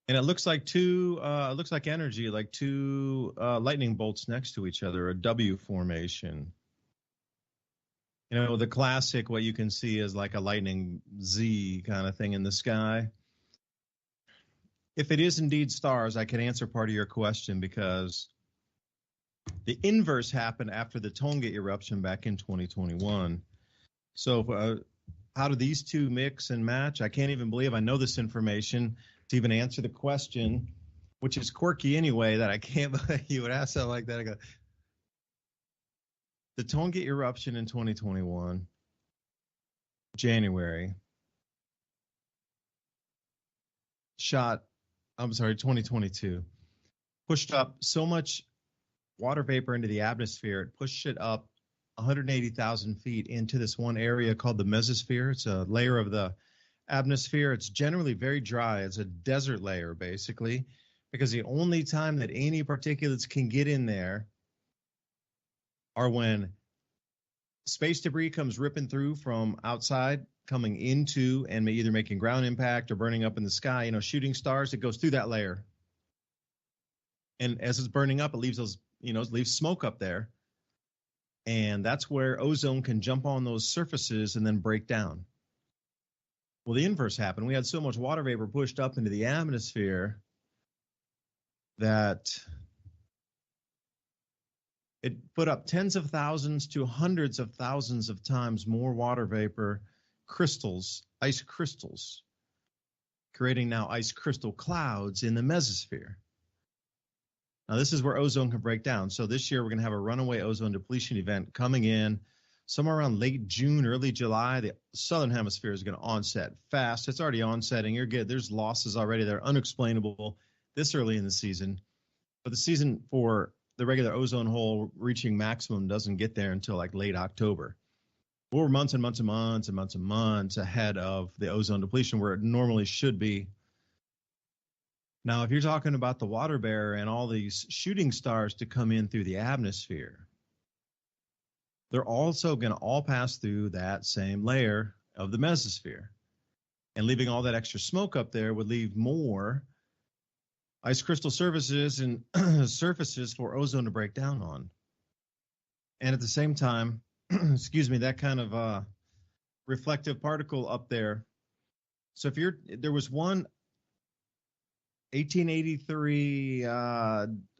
And it looks like energy, like two lightning bolts next to each other, a W formation. The classic, what you can see is like a lightning Z kind of thing in the sky. If it is indeed stars, I can answer part of your question, because the inverse happened after the Tonga eruption back in 2021. So how do these two mix and match? I can't even believe I know this information to even answer the question, which is quirky anyway, that I can't believe you would ask something like that. I go, the Tonga eruption in 2021, January, 2022, pushed up so much water vapor into the atmosphere, it pushed it up 180,000 feet into this one area called the mesosphere. It's a layer of the atmosphere. It's generally very dry. It's a desert layer, basically, because the only time that any particulates can get in there are when space debris comes ripping through from outside, coming into and either making ground impact or burning up in the sky. Shooting stars, it goes through that layer. And as it's burning up, it leaves those, leaves smoke up there. And that's where ozone can jump on those surfaces and then break down. Well, the inverse happened. We had so much water vapor pushed up into the atmosphere that it put up tens of thousands to hundreds of thousands of times more water vapor crystals, ice crystals, creating now ice crystal clouds in the mesosphere. Now, this is where ozone can break down. So this year, we're going to have a runaway ozone depletion event coming in somewhere around late June, early July. The southern hemisphere is going to onset fast. It's already onsetting. You're good. There's losses already. They're unexplainable this early in the season. But the season for the regular ozone hole reaching maximum doesn't get there until like late October. We're months and months and months and months and months ahead of the ozone depletion where it normally should be. Now, if you're talking about the water bearer and all these shooting stars to come in through the atmosphere, they're also going to all pass through that same layer of the mesosphere. And leaving all that extra smoke up there would leave more ice crystal surfaces and surfaces for ozone to break down on. And at the same time, that kind of reflective particle up there. So there was one 1883,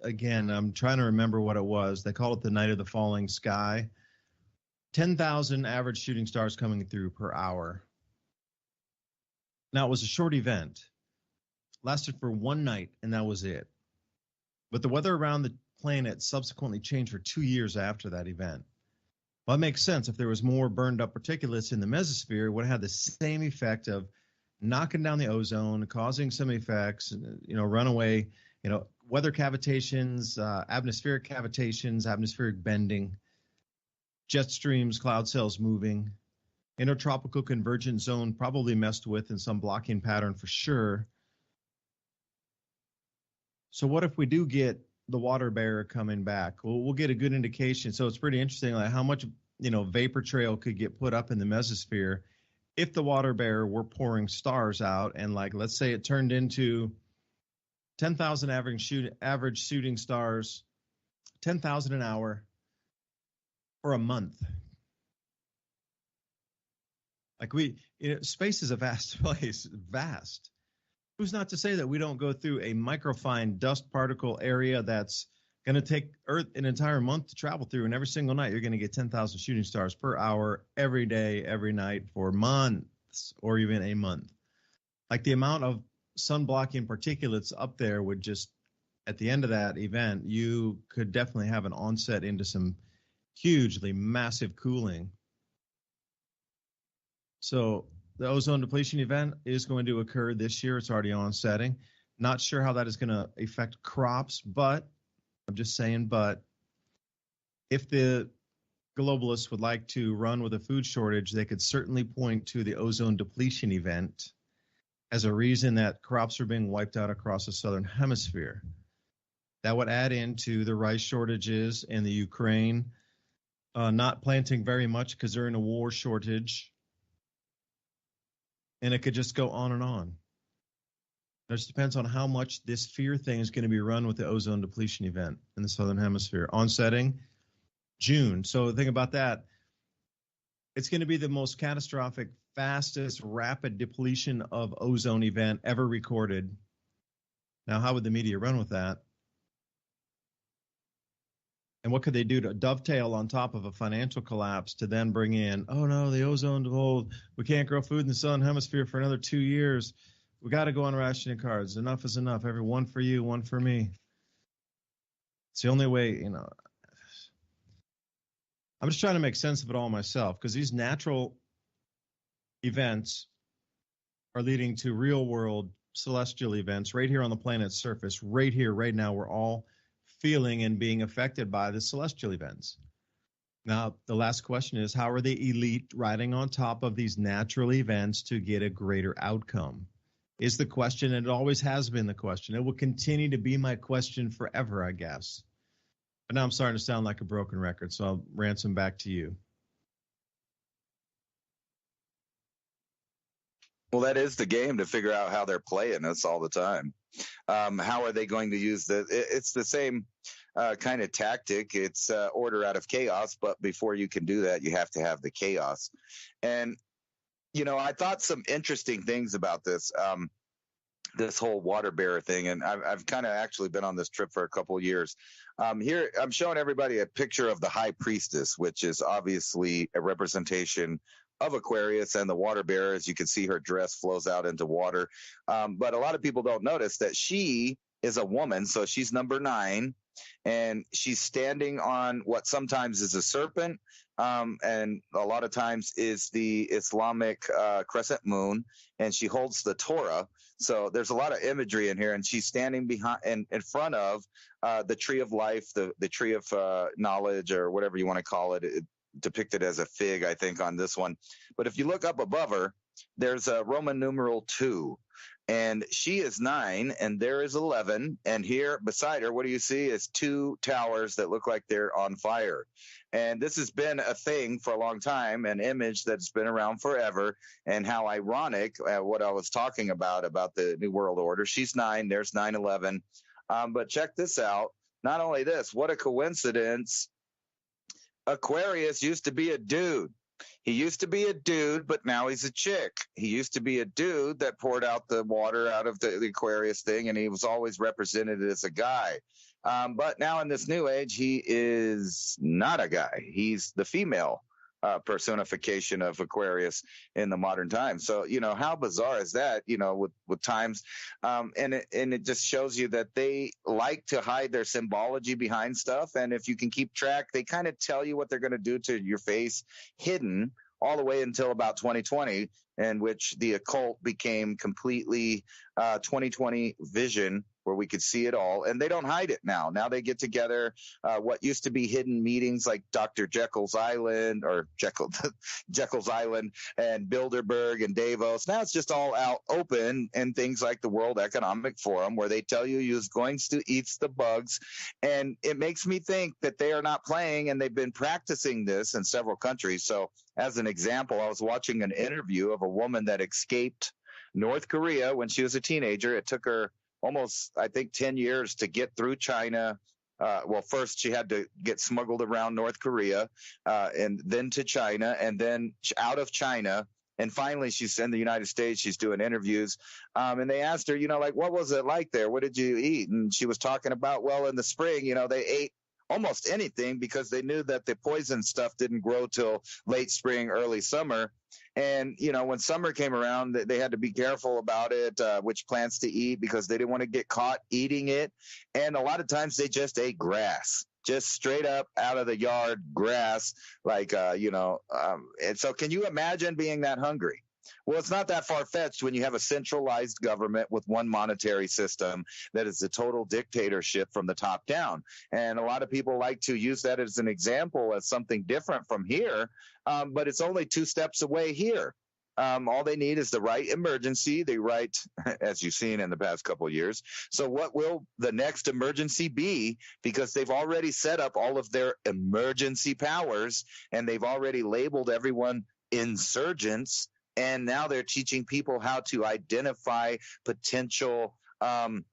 again, I'm trying to remember what it was. They call it the night of the falling sky. 10,000 average shooting stars coming through per hour. Now, it was a short event, lasted for one night, and that was it. But the weather around the planet subsequently changed for 2 years after that event. Well, it makes sense. If there was more burned up particulates in the mesosphere, it would have had the same effect of knocking down the ozone, causing some effects, runaway, weather cavitations, atmospheric cavitations, atmospheric bending, jet streams, cloud cells moving, intertropical convergence zone probably messed with in some blocking pattern for sure. So what if we do get the water bearer coming back? Well, we'll get a good indication. So it's pretty interesting, like how much, vapor trail could get put up in the mesosphere if the water bearer were pouring stars out. And like, let's say it turned into 10,000 average shooting stars, 10,000 an hour for a month. Like space is a vast place, vast. Who's not to say that we don't go through a microfine dust particle area that's going to take Earth an entire month to travel through, and every single night you're going to get 10,000 shooting stars per hour, every day, every night for months or even a month. Like the amount of sun blocking particulates up there would just, at the end of that event, you could definitely have an onset into some hugely massive cooling. So the ozone depletion event is going to occur this year. It's already onsetting. Not sure how that is going to affect crops, but I'm just saying, but if the globalists would like to run with a food shortage, they could certainly point to the ozone depletion event as a reason that crops are being wiped out across the southern hemisphere. That would add into the rice shortages in the Ukraine, not planting very much because they're in a war shortage. And it could just go on and on. It just depends on how much this fear thing is going to be run with the ozone depletion event in the southern hemisphere. Onsetting June. So think about that. It's going to be the most catastrophic, fastest, rapid depletion of ozone event ever recorded. Now, how would the media run with that? And what could they do to dovetail on top of a financial collapse to then bring in, oh no, the ozone hole, we can't grow food in the southern hemisphere for another 2 years. We got to go on rationing cards. Enough is enough. Every one for you, one for me. It's the only way, I'm just trying to make sense of it all myself, because these natural events are leading to real world celestial events right here on the planet's surface, right here, right now. We're all feeling and being affected by the celestial events. Now, the last question is, how are the elite riding on top of these natural events to get a greater outcome? Is the question, and it always has been the question. It will continue to be my question forever, I guess. But now I'm starting to sound like a broken record, so I'll Ransom back to you. Well, that is the game, to figure out how they're playing us all the time. How are they going to use it's the same kind of tactic. It's order out of chaos, but before you can do that, you have to have the chaos. And, I thought some interesting things about this whole water bearer thing. And I've kind of actually been on this trip for a couple of years. Here, I'm showing everybody a picture of the high priestess, which is obviously a representation of Aquarius and the water bearer. As you can see, her dress flows out into water. But a lot of people don't notice that she is a woman. So she's number 9, and she's standing on what sometimes is a serpent, and a lot of times is the Islamic crescent moon, and she holds the Torah. So there's a lot of imagery in here, and she's standing behind and in front of the tree of life, the tree of knowledge, or whatever you want to call it. Depicted as a fig, I think, on this one. But if you look up above her, there's a Roman numeral 2, and she is 9, and there is 11. And here beside her, what do you see is 2 towers that look like they're on fire. And this has been a thing for a long time, an image that's been around forever. And how ironic, what I was talking about the New World Order. She's 9, there's 9/11. But check this out. Not only this, what a coincidence. Aquarius used to be a dude. He used to be a dude, but now he's a chick. He used to be a dude that poured out the water out of the Aquarius thing, and he was always represented as a guy. But now in this new age, he is not a guy. He's the female personification of Aquarius in the modern time. So, how bizarre is that, with times, and it just shows you that they like to hide their symbology behind stuff. And if you can keep track, they kind of tell you what they're going to do to your face hidden all the way until about 2020, in which the occult became completely 2020 vision, where we could see it all. And they don't hide it now. Now they get together what used to be hidden meetings like Dr. Jekyll's Island or Jekyll's Island and Bilderberg and Davos. Now it's just all out open, and things like the World Economic Forum, where they tell you you're going to eat the bugs. And it makes me think that they are not playing, and they've been practicing this in several countries. So as an example, I was watching an interview of a woman that escaped North Korea when she was a teenager. It took her almost, I think, 10 years to get through China. Well, first she had to get smuggled around North Korea, and then to China, and then out of China. And finally, she's in the United States. She's doing interviews. And they asked her, what was it like there? What did you eat? And she was talking about, well, in the spring, they ate almost anything because they knew that the poison stuff didn't grow till late spring, early summer. And, when summer came around, they had to be careful about it, which plants to eat, because they didn't want to get caught eating it. And a lot of times they just ate grass, just straight up out of the yard grass, and so can you imagine being that hungry? Well, it's not that far-fetched when you have a centralized government with one monetary system that is a total dictatorship from the top down. And a lot of people like to use that as an example, as something different from here, but it's only 2 steps away here. All they need is the right emergency, the right, as you've seen in the past couple of years. So what will the next emergency be? Because they've already set up all of their emergency powers, and they've already labeled everyone insurgents. And now they're teaching people how to identify potential, and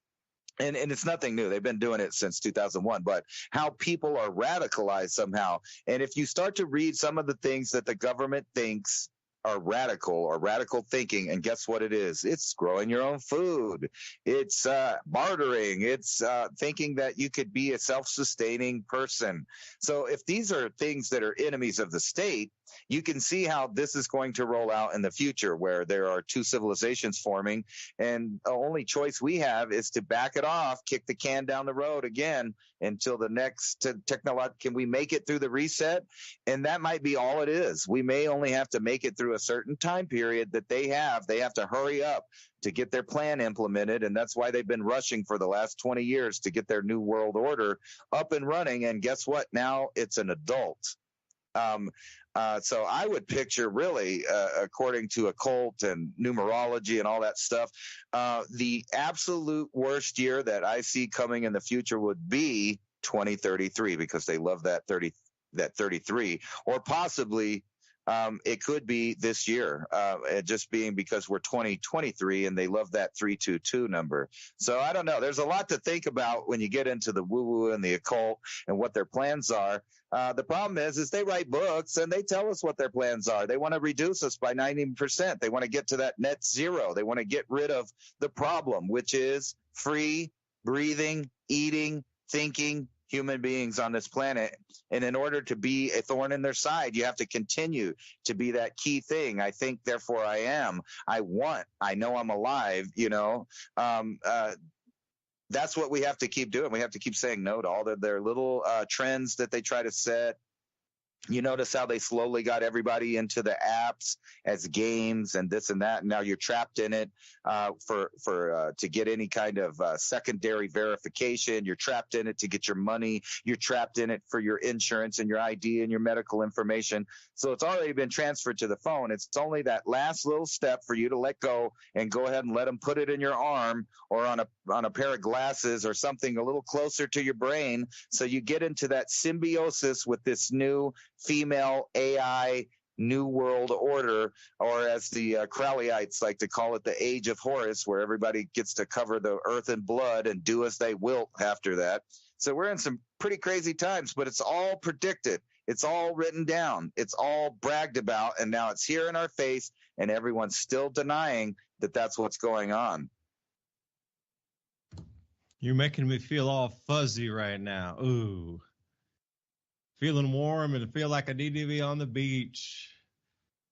it's nothing new. They've been doing it since 2001, but how people are radicalized somehow. And if you start to read some of the things that the government thinks are radical or radical thinking, and guess what it is? It's growing your own food. It's bartering. It's thinking that you could be a self-sustaining person. So if these are things that are enemies of the state, you can see how this is going to roll out in the future, where there are 2 civilizations forming, and the only choice we have is to back it off, kick the can down the road again until the next technology. Can we make it through the reset? And that might be all it is. We may only have to make it through a certain time period that they have. They have to hurry up to get their plan implemented, and that's why they've been rushing for the last 20 years to get their new world order up and running. And guess what? Now it's an adult. So I would picture, really, according to occult and numerology and all that stuff, the absolute worst year that I see coming in the future would be 2033, because they love that 33, or possibly it could be this year, just being because we're 2023 and they love that 322 number. So I don't know. There's a lot to think about when you get into the woo-woo and the occult and what their plans are. The problem is they write books and they tell us what their plans are. They want to reduce us by 90%. They want to get to that net zero. They want to get rid of the problem, which is free, breathing, eating, thinking human beings on this planet. And in order to be a thorn in their side, you have to continue to be that key thing. I think, therefore I am. I know I'm alive, that's what we have to keep doing. We have to keep saying no to all their little trends that they try to set. You notice how they slowly got everybody into the apps as games and this and that. And now you're trapped in it to get any kind of secondary verification. You're trapped in it to get your money. You're trapped in it for your insurance and your ID and your medical information. So it's already been transferred to the phone. It's only that last little step for you to let go and go ahead and let them put it in your arm or on a pair of glasses or something a little closer to your brain. So you get into that symbiosis with this new female AI new world order, or as the Crowleyites like to call it, the age of Horus, where everybody gets to cover the earth in blood and do as they will after that. So we're in some pretty crazy times, but it's all predicted. It's all written down. It's all bragged about. And now it's here in our face, and everyone's still denying that that's what's going on. You're making me feel all fuzzy right now. Ooh. feeling warm and feel like I need to be on the beach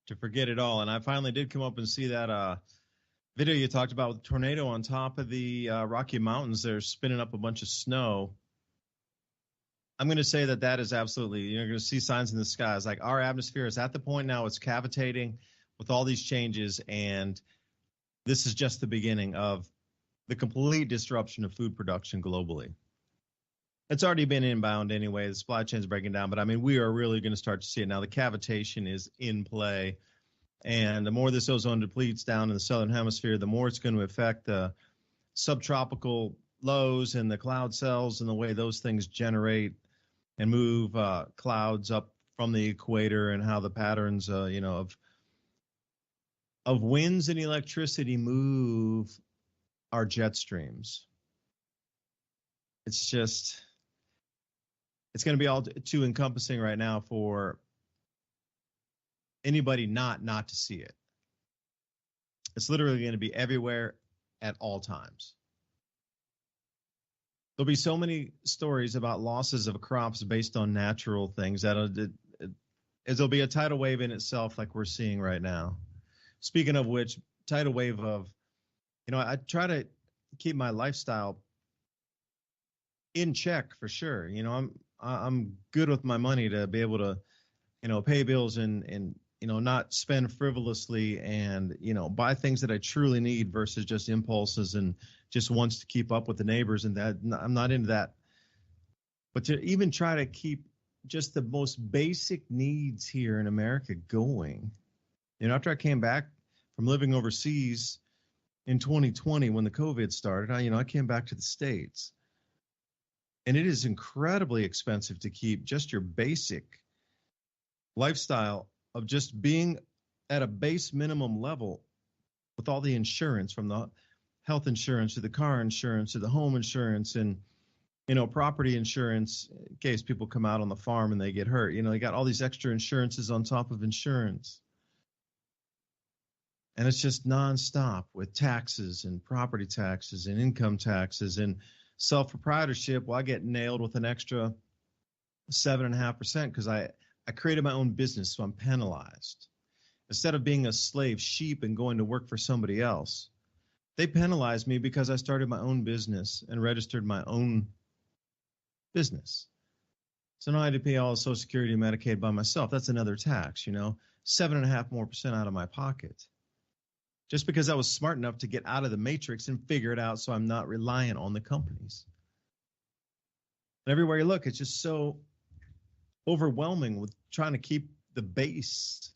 to forget it all. And I finally did come up and see that video you talked about with the tornado on top of the Rocky Mountains. They're spinning up a bunch of snow. I'm going to say that is absolutely, you're going to see signs in the skies. Like our atmosphere is at the point now, it's cavitating with all these changes. And this is just the beginning of the complete disruption of food production globally. It's already been inbound anyway. The supply chain is breaking down. But, I mean, we are really going to start to see it now. The cavitation is in play. And the more this ozone depletes down in the southern hemisphere, the more it's going to affect the subtropical lows and the cloud cells and the way those things generate and move clouds up from the equator, and how the patterns, of winds and electricity move our jet streams. It's going to be all too encompassing right now for anybody not to see it. It's literally going to be everywhere at all times. There'll be so many stories about losses of crops based on natural things that there'll be a tidal wave in itself, like we're seeing right now. Speaking of which, tidal wave of, I try to keep my lifestyle in check for sure. I'm good with my money to be able to, pay bills and not spend frivolously and, buy things that I truly need versus just impulses and just wants to keep up with the neighbors, and that I'm not into that. But to even try to keep just the most basic needs here in America going. After I came back from living overseas in 2020 when the COVID started, I came back to the States. And it is incredibly expensive to keep just your basic lifestyle of just being at a base minimum level with all the insurance, from the health insurance to the car insurance to the home insurance and, property insurance in case people come out on the farm and they get hurt. You got all these extra insurances on top of insurance. And it's just nonstop with taxes and property taxes and income taxes and self-proprietorship. Well, I get nailed with an extra 7.5% because I created my own business, so I'm penalized. Instead of being a slave sheep and going to work for somebody else, they penalized me because I started my own business and registered my own business. So now I had to pay all the Social Security and Medicaid by myself. That's another tax, 7.5% more out of my pocket. Just because I was smart enough to get out of the matrix and figure it out so I'm not reliant on the companies. And everywhere you look, it's just so overwhelming with trying to keep the base.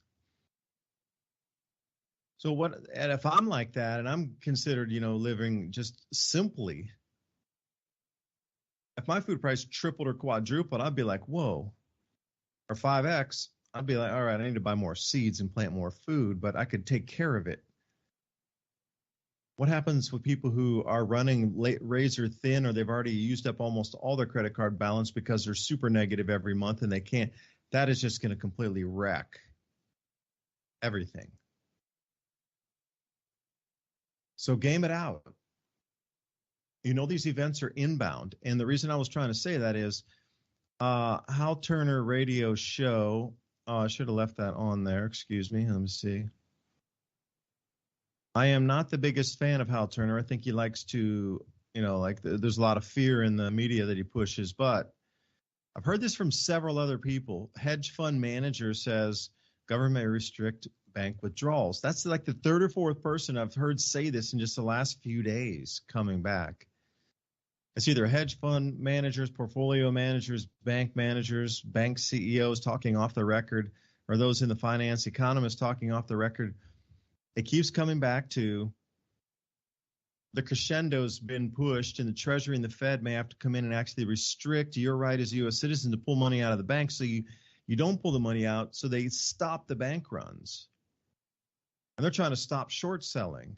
So and if I'm like that and I'm considered, living just simply, if my food price tripled or quadrupled, I'd be like, whoa, or 5X, I'd be like, all right, I need to buy more seeds and plant more food, but I could take care of it. What happens with people who are running razor thin, or they've already used up almost all their credit card balance because they're super negative every month and they can't? That is just going to completely wreck everything. So game it out. These events are inbound. And the reason I was trying to say that is Hal Turner radio show. I should have left that on there. Excuse me. Let me see. I am not the biggest fan of Hal Turner. I think he likes to, there's a lot of fear in the media that he pushes. But I've heard this from several other people. Hedge fund manager says government may restrict bank withdrawals. That's like the third or fourth person I've heard say this in just the last few days coming back. It's either hedge fund managers, portfolio managers, bank CEOs talking off the record, or those in the finance, economists talking off the record. It keeps coming back to the crescendo's been pushed, and the Treasury and the Fed may have to come in and actually restrict your right as a U.S. citizen to pull money out of the bank, so you don't pull the money out, so they stop the bank runs. And they're trying to stop short selling.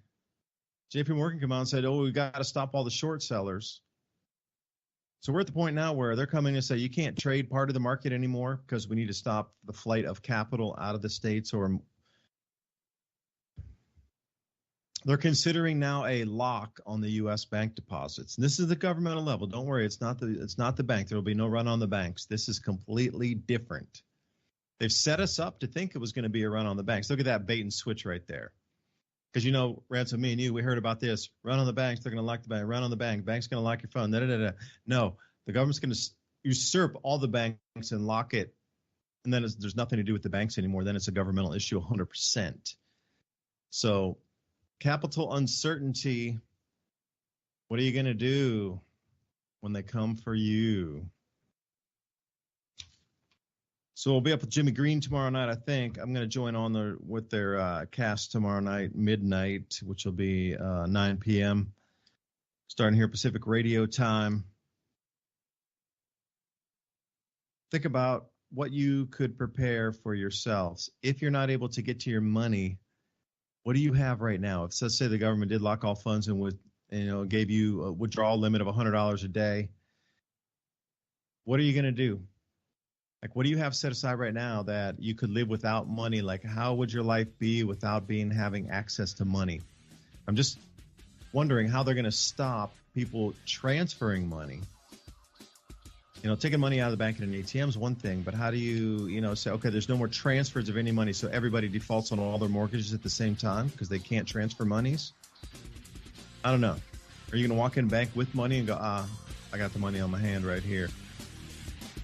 JP Morgan came out and said, we've got to stop all the short sellers. So we're at the point now where they're coming and say you can't trade part of the market anymore because we need to stop the flight of capital out of the states, or They're considering now a lock on the U.S. bank deposits. And this is the governmental level. Don't worry, it's not the bank. There will be no run on the banks. This is completely different. They've set us up to think it was going to be a run on the banks. Look at that bait and switch right there. Because, you know, Ransom, me and you, we heard about this. Run on the banks. They're going to lock the bank. Run on the bank. Bank's going to lock your phone. No, the government's going to usurp all the banks and lock it. And then there's nothing to do with the banks anymore. Then it's a governmental issue 100%. So capital uncertainty, what are you going to do when they come for you? So we'll be up with Jimmy Green tomorrow night, I think. I'm going to join on with their cast tomorrow night, midnight, which will be 9 p.m., starting here Pacific Radio time. Think about what you could prepare for yourselves. If you're not able to get to your money, what do you have right now? If, let's say, the government did lock all funds and gave you a withdrawal limit of $100 a day, what are you going to do? Like, what do you have set aside right now that you could live without money? Like, how would your life be without having access to money? I'm just wondering how they're going to stop people transferring money. You know, taking money out of the bank in an ATM is one thing, but how do you, say, okay, there's no more transfers of any money, so everybody defaults on all their mortgages at the same time because they can't transfer monies? I don't know. Are you going to walk in a bank with money and go, I got the money on my hand right here?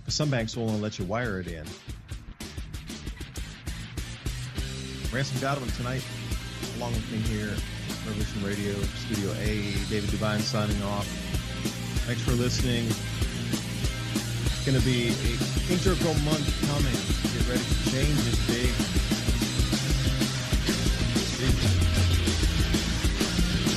Some banks will only let you wire it in. Ransom Godwin tonight, along with me here, Revolution Radio, Studio A. David DuByne signing off. Thanks for listening. It's going to be an integral month coming. Get ready for change.